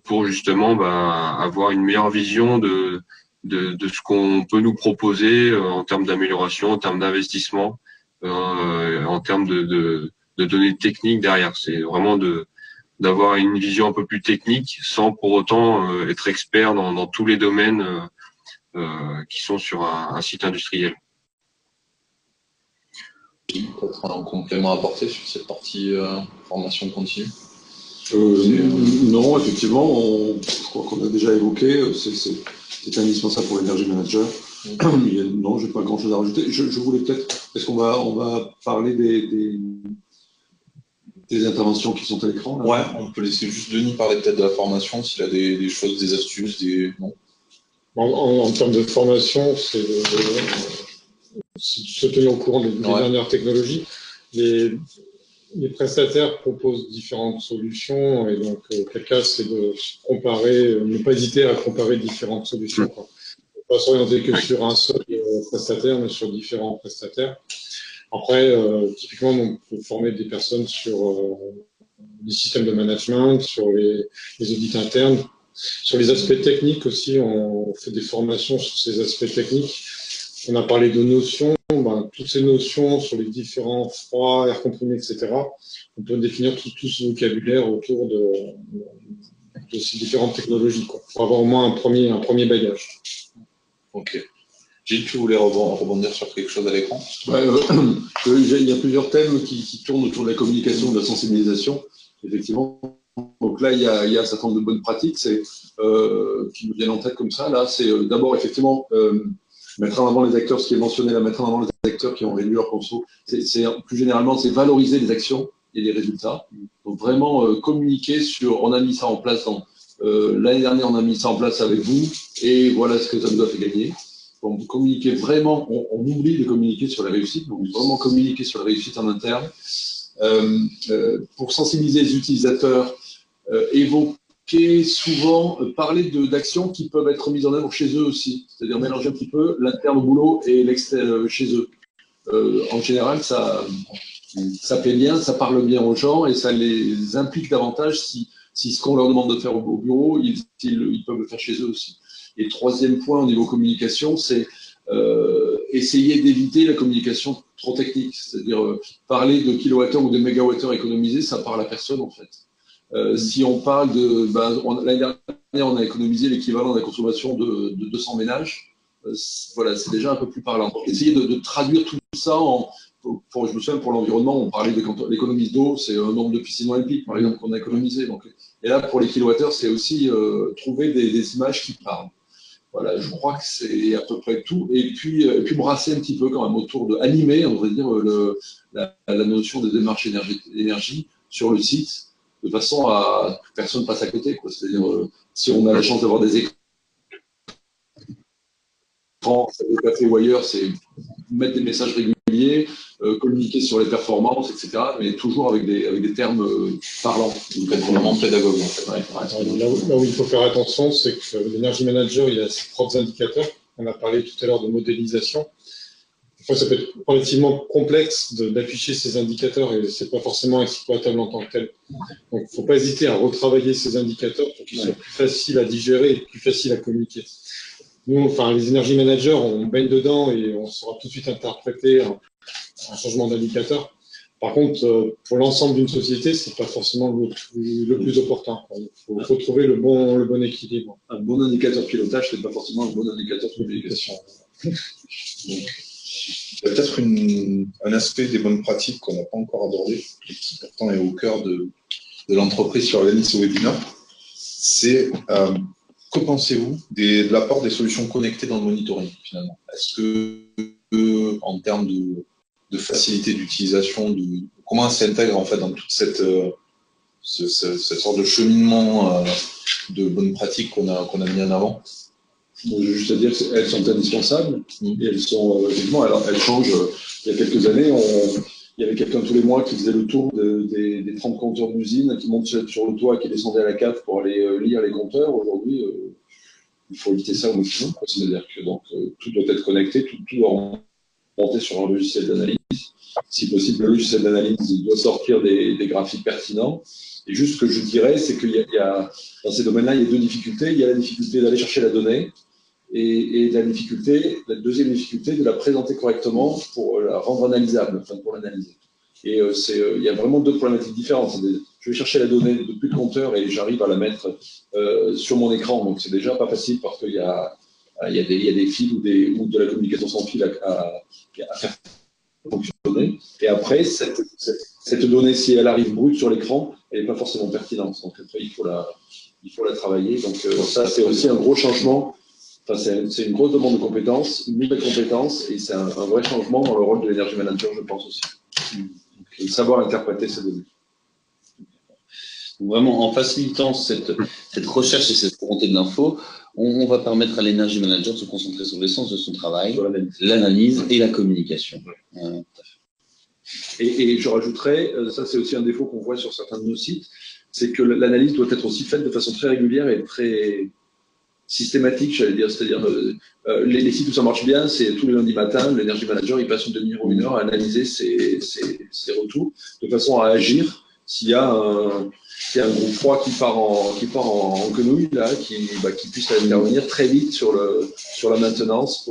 Speaker 4: pour justement avoir une meilleure vision de ce qu'on peut nous proposer en termes d'amélioration, en termes d'investissement, en termes de données techniques derrière. C'est vraiment d'avoir une vision un peu plus technique sans pour autant être expert dans tous les domaines qui sont sur un site industriel.
Speaker 2: Peut-être un complément à apporter sur cette partie formation continue?
Speaker 3: Non, effectivement, je crois qu'on a déjà évoqué, c'est indispensable pour l'énergie manager. Non, je n'ai pas grand-chose à rajouter. Je voulais peut-être, est-ce qu'on va parler des interventions qui sont à l'écran?
Speaker 2: Ouais, on peut laisser juste Denis parler peut-être de la formation, s'il a des choses, des astuces, non.
Speaker 5: En termes de formation, c'est de se tenir au courant des dernières technologies. Les prestataires proposent différentes solutions et donc auquel cas c'est de comparer, ne pas hésiter à comparer différentes solutions. Ne pas s'orienter que sur un seul prestataire, mais sur différents prestataires. Après, typiquement, on peut former des personnes sur les systèmes de management, sur les audits internes, sur les aspects techniques aussi. On fait des formations sur ces aspects techniques. On a parlé de notions, toutes ces notions sur les différents froids, air comprimé, etc. On peut définir tout ce vocabulaire autour de ces différentes technologies, pour avoir au moins un premier bagage.
Speaker 2: Ok. Gilles, tu voulais rebondir sur quelque chose à l'écran?
Speaker 3: Il y a plusieurs thèmes qui tournent autour de la communication, de la sensibilisation. Effectivement. Donc là, il y a un certain nombre de bonnes pratiques qui nous viennent en tête comme ça. Là, c'est d'abord effectivement mettre en avant les acteurs, ce qui est mentionné là, mettre en avant les acteurs qui ont réduit leur conso. Plus généralement, c'est valoriser les actions et les résultats. Donc vraiment communiquer sur, on a mis ça en place l'année dernière, on a mis ça en place avec vous et voilà ce que ça nous a fait gagner. Donc communiquer vraiment, on oublie de communiquer sur la réussite, donc vraiment communiquer sur la réussite en interne. Pour sensibiliser les utilisateurs, évoquer souvent, parler d'actions qui peuvent être mises en œuvre chez eux aussi, c'est-à-dire mélanger un petit peu l'interne au boulot et l'externe chez eux. En général, ça plaît bien, ça parle bien aux gens et ça les implique davantage si ce qu'on leur demande de faire au bureau, ils peuvent le faire chez eux aussi. Et troisième point au niveau communication, c'est essayer d'éviter la communication trop technique, c'est-à-dire parler de kilowattheures ou de mégawattheures économisés, ça parle à personne en fait. Si on parle l'année dernière, on a économisé l'équivalent de la consommation de 200 ménages, voilà, c'est déjà un peu plus parlant. Donc, essayer de traduire tout ça je me souviens pour l'environnement, on parlait de l'économie d'eau, c'est un nombre de piscines olympiques par exemple qu'on a économisé. Donc, et là, pour les kilowattheures, c'est aussi trouver des images qui parlent. Voilà, je crois que c'est à peu près tout. Et puis brasser un petit peu quand même autour animer, on va dire, la notion des démarches énergie sur le site, de façon à que personne passe à côté. C'est-à-dire, si on a la chance d'avoir des écrans, des cafés ou ailleurs, c'est mettre des messages réguliers, communiquer sur les performances, etc. Mais toujours avec des termes parlants. Donc, être vraiment pédagogue. En fait.
Speaker 5: Là où il faut faire attention, c'est que l'Energy Manager, il a ses propres indicateurs. On a parlé tout à l'heure de modélisation. ça peut être relativement complexe d'afficher ces indicateurs et c'est pas forcément exploitable en tant que tel. Donc, il faut pas hésiter à retravailler ces indicateurs pour qu'ils soient plus faciles à digérer et plus faciles à communiquer. Nous, enfin, les énergie managers, on baigne dedans et on saura tout de suite interpréter un changement d'indicateur. Par contre, pour l'ensemble d'une société, c'est pas forcément le plus opportun. Il faut trouver le bon équilibre.
Speaker 3: Un bon indicateur de pilotage, c'est pas forcément un bon indicateur de communication.
Speaker 2: Donc, il y a peut-être un aspect des bonnes pratiques qu'on n'a pas encore abordé, qui pourtant est au cœur de l'entreprise qui organise ce webinaire. C'est que pensez-vous de l'apport des solutions connectées dans le monitoring finalement? Est-ce que, en termes de facilité d'utilisation, comment elles s'intègrent en fait dans toute cette sorte de cheminement de bonnes pratiques qu'on a mis en avant?
Speaker 3: Donc, je veux juste dire qu'elles sont indispensables et elles sont effectivement, alors elles changent. Il y a quelques années, il y avait quelqu'un tous les mois qui faisait le tour des 30 compteurs d'usine, qui monte sur le toit et qui descendait à la cave pour aller lire les compteurs. Aujourd'hui, il faut éviter ça au maximum. C'est-à-dire que donc, tout doit être connecté, tout doit remonter sur un logiciel d'analyse. Si possible, le logiciel d'analyse doit sortir des graphiques pertinents. Et juste ce que je dirais, c'est qu'il y a dans ces domaines-là, il y a deux difficultés. Il y a la difficulté d'aller chercher la donnée et la deuxième difficulté de la présenter correctement pour la rendre analysable, enfin pour l'analyser. Et il y a vraiment deux problématiques différentes. Je vais chercher la donnée depuis le compteur et j'arrive à la mettre sur mon écran. Donc c'est déjà pas facile parce qu'il y a des fils ou de la communication sans fil à faire fonctionner. Et après, cette donnée, si elle arrive brute sur l'écran, elle n'est pas forcément pertinente. Donc après, il faut la travailler. Donc ça, c'est aussi un gros changement. Enfin, c'est une grosse demande de compétences, une nouvelle compétence, et c'est un vrai changement dans le rôle de l'énergie manager, je pense aussi. Donc, savoir interpréter ces données.
Speaker 1: Vraiment, en facilitant cette recherche et cette remontée de l'info, on va permettre à l'énergie manager de se concentrer sur l'essence de son travail, l'analyse et la communication.
Speaker 3: Et je rajouterais, ça c'est aussi un défaut qu'on voit sur certains de nos sites, c'est que l'analyse doit être aussi faite de façon très régulière et très systématique, j'allais dire. C'est-à-dire, les sites où ça marche bien, c'est tous les lundis matins, l'énergie manager, il passe une demi-heure ou une heure à analyser ses retours, de façon à agir s'il y a un groupe froid qui part en quenouille, là, qui puisse intervenir très vite sur la maintenance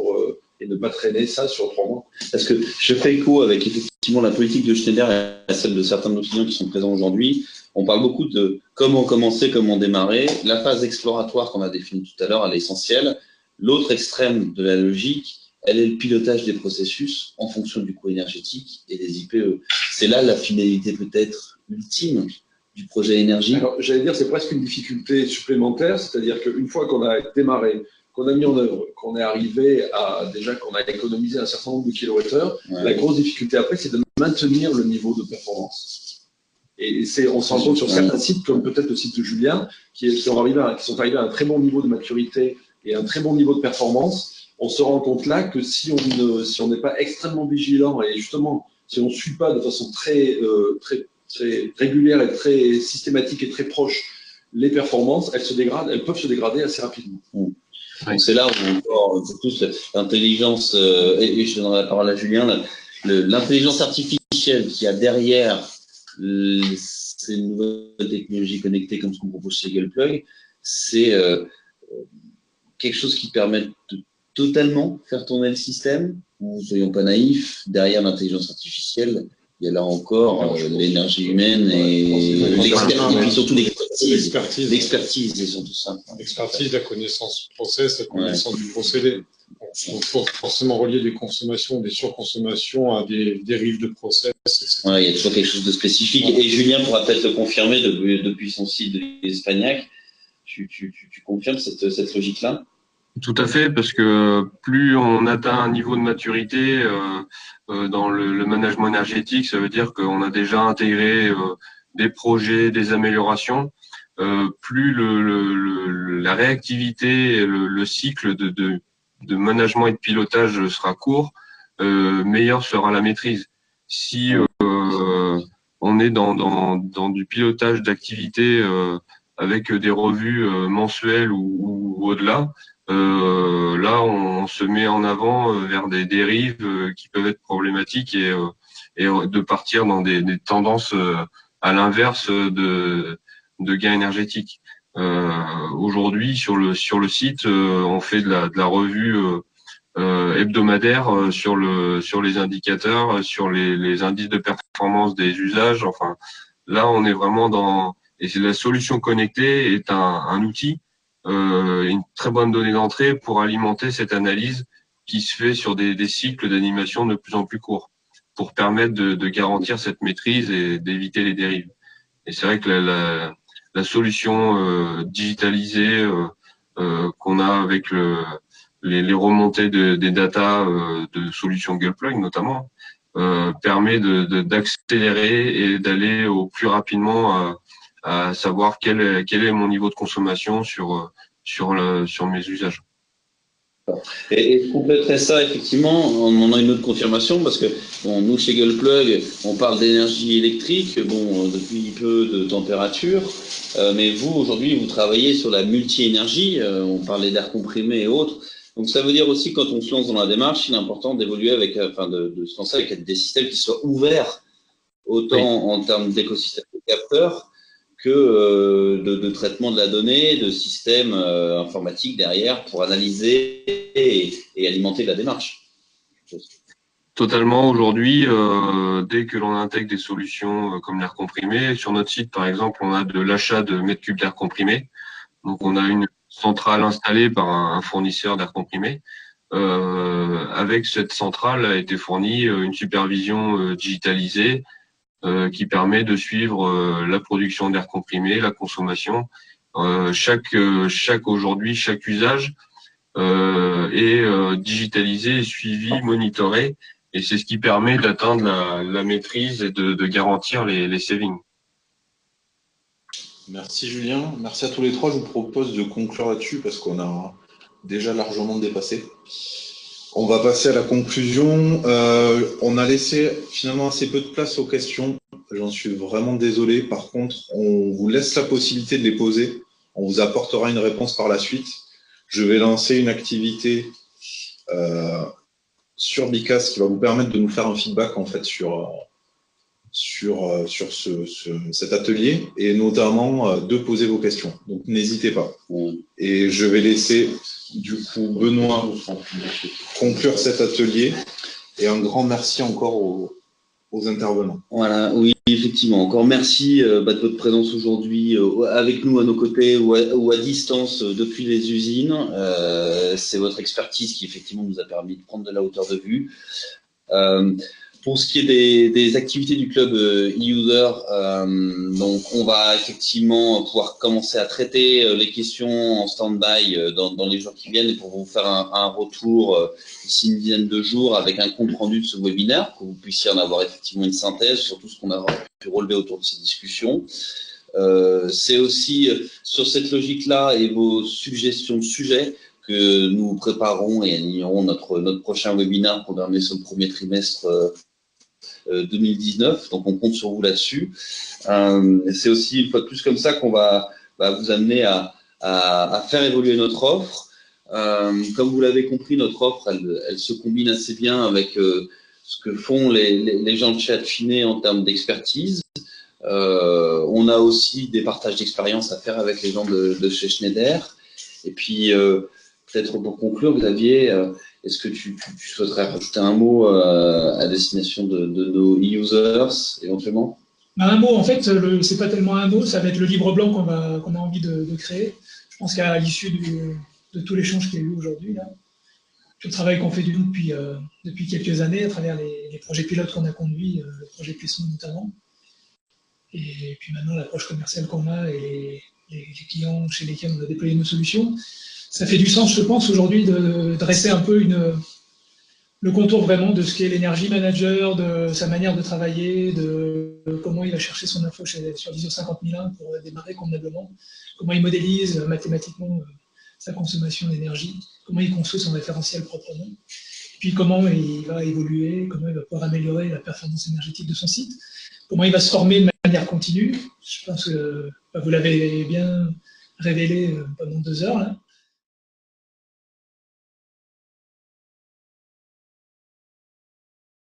Speaker 3: et ne pas traîner ça sur 3 mois.
Speaker 1: Parce que je fais écho avec effectivement la politique de Schneider et celle de certains de nos clients qui sont présents aujourd'hui. On parle beaucoup de comment commencer, comment démarrer. La phase exploratoire qu'on a définie tout à l'heure, elle est essentielle. L'autre extrême de la logique, elle est le pilotage des processus en fonction du coût énergétique et des IPE. C'est là la finalité peut-être ultime du projet énergie.
Speaker 3: Alors, j'allais dire, c'est presque une difficulté supplémentaire, c'est-à-dire qu'une fois qu'on a démarré, qu'on a mis en œuvre, qu'on est arrivé qu'on a économisé un certain nombre de kilowattheures, la grosse difficulté après, c'est de maintenir le niveau de performance. Et on se rend compte sur certains sites, comme peut-être le site de Julien, qui sont arrivés à un très bon niveau de maturité et un très bon niveau de performance. On se rend compte là que si on n'est pas extrêmement vigilant et justement, si on ne suit pas de façon très régulière et très systématique et très proche les performances, elles peuvent se dégrader assez rapidement.
Speaker 1: Donc c'est là où encore un peu plus l'intelligence, et je donnerai la parole à Julien, l'intelligence artificielle qu'il y a derrière ces nouvelles technologies connectées comme ce qu'on propose chez Galeplug, c'est quelque chose qui permet de totalement faire tourner le système. Nous ne soyons pas naïfs, derrière l'intelligence artificielle, il y a là encore l'énergie humaine et l'expertise, et puis surtout l'expertise et surtout ça.
Speaker 5: L'expertise, la connaissance du process, la connaissance du procédé. Il faut forcément relier des consommations, des surconsommations à des dérives de process, etc.
Speaker 1: Ouais, il y a toujours quelque chose de spécifique. Et Julien pourra peut-être le confirmer depuis son site de l'Espagnac. Tu confirmes cette logique-là?
Speaker 4: Tout à fait, parce que plus on atteint un niveau de maturité dans le management énergétique, ça veut dire qu'on a déjà intégré des projets, des améliorations. Plus la réactivité, le cycle de management et de pilotage sera court, meilleure sera la maîtrise. Si on est dans du pilotage d'activité avec des revues mensuelles ou au-delà, là, on se met en avant vers des dérives qui peuvent être problématiques et de partir dans des tendances à l'inverse de gains énergétiques. Aujourd'hui, sur le site, on fait de la revue hebdomadaire sur les indicateurs, sur les indices de performance des usages. Enfin, là, on est vraiment et la solution connectée est un outil, une très bonne donnée d'entrée pour alimenter cette analyse qui se fait sur des cycles d'animation de plus en plus courts, pour permettre de garantir cette maîtrise et d'éviter les dérives. Et c'est vrai que la solution digitalisée qu'on a avec les remontées des data de solutions Gullplug notamment, permet d'accélérer et d'aller au plus rapidement à savoir quel est mon niveau de consommation sur mes usages.
Speaker 1: Et je compléterais ça, effectivement, on a une autre confirmation, parce que bon, nous, chez Gullplug, on parle d'énergie électrique, bon, depuis peu de température, mais vous, aujourd'hui, vous travaillez sur la multi-énergie, on parlait d'air comprimé et autres. Donc, ça veut dire aussi, quand on se lance dans la démarche, il est important d'évoluer avec, de se lancer avec des systèmes qui soient ouverts, autant en termes d'écosystème de capteurs, que de traitement de la donnée, de systèmes informatiques derrière pour analyser et alimenter la démarche.
Speaker 4: Totalement. Aujourd'hui, dès que l'on intègre des solutions comme l'air comprimé, sur notre site, par exemple, on a de l'achat de mètres cubes d'air comprimé. Donc, on a une centrale installée par un fournisseur d'air comprimé. Avec cette centrale a été fournie une supervision digitalisée qui permet de suivre la production d'air comprimé, la consommation. Chaque usage est digitalisé, suivi, monitoré, et c'est ce qui permet d'atteindre la maîtrise et de garantir les savings.
Speaker 2: Merci Julien, merci à tous les trois. Je vous propose de conclure là-dessus parce qu'on a déjà largement dépassé. On va passer à la conclusion. On a laissé finalement assez peu de place aux questions. J'en suis vraiment désolé. Par contre, on vous laisse la possibilité de les poser. On vous apportera une réponse par la suite. Je vais lancer une activité sur Bicas qui va vous permettre de nous faire un feedback en fait sur cet atelier et notamment de poser vos questions. Donc n'hésitez pas. Et je vais laisser du coup Benoît conclure cet atelier et un grand merci encore aux intervenants.
Speaker 1: Voilà, oui, effectivement. Encore merci de votre présence aujourd'hui avec nous à nos côtés ou à distance depuis les usines. C'est votre expertise qui effectivement nous a permis de prendre de la hauteur de vue. Pour ce qui est des activités du club e-user, donc on va effectivement pouvoir commencer à traiter les questions en stand-by dans les jours qui viennent, et pour vous faire un retour d'ici une dizaine de jours avec un compte rendu de ce webinaire, que vous puissiez en avoir effectivement une synthèse sur tout ce qu'on a pu relever autour de ces discussions. C'est aussi sur cette logique-là et vos suggestions de sujets que nous préparons et alignerons notre prochain webinaire programmé sur le premier trimestre 2019, donc on compte sur vous là-dessus. C'est aussi une fois de plus comme ça qu'on va vous amener à faire évoluer notre offre. Comme vous l'avez compris, notre offre, elle se combine assez bien avec ce que font les gens de chez Atfinet en termes d'expertise. On a aussi des partages d'expérience à faire avec les gens de chez Schneider. Et puis, peut-être pour conclure, Xavier, est-ce que tu souhaiterais rajouter un mot à destination de nos users éventuellement?
Speaker 6: Un mot, en fait, c'est pas tellement un mot, ça va être le livre blanc qu'on a envie de créer. Je pense qu'à l'issue de tout l'échange qu'il y a eu aujourd'hui, tout le travail qu'on fait depuis quelques années à travers les projets pilotes qu'on a conduits, le projet Plisson notamment, et puis maintenant l'approche commerciale qu'on a et les clients chez lesquels on a déployé nos solutions, ça fait du sens, je pense, aujourd'hui de dresser un peu le contour vraiment de ce qu'est l'énergie manager, de sa manière de travailler, de comment il va chercher son info sur l'ISO 50001 pour démarrer convenablement, comment il modélise mathématiquement sa consommation d'énergie, comment il construit son référentiel proprement, et puis comment il va évoluer, comment il va pouvoir améliorer la performance énergétique de son site, comment il va se former de manière continue. Je pense que vous l'avez bien révélé pendant 2 heures, là.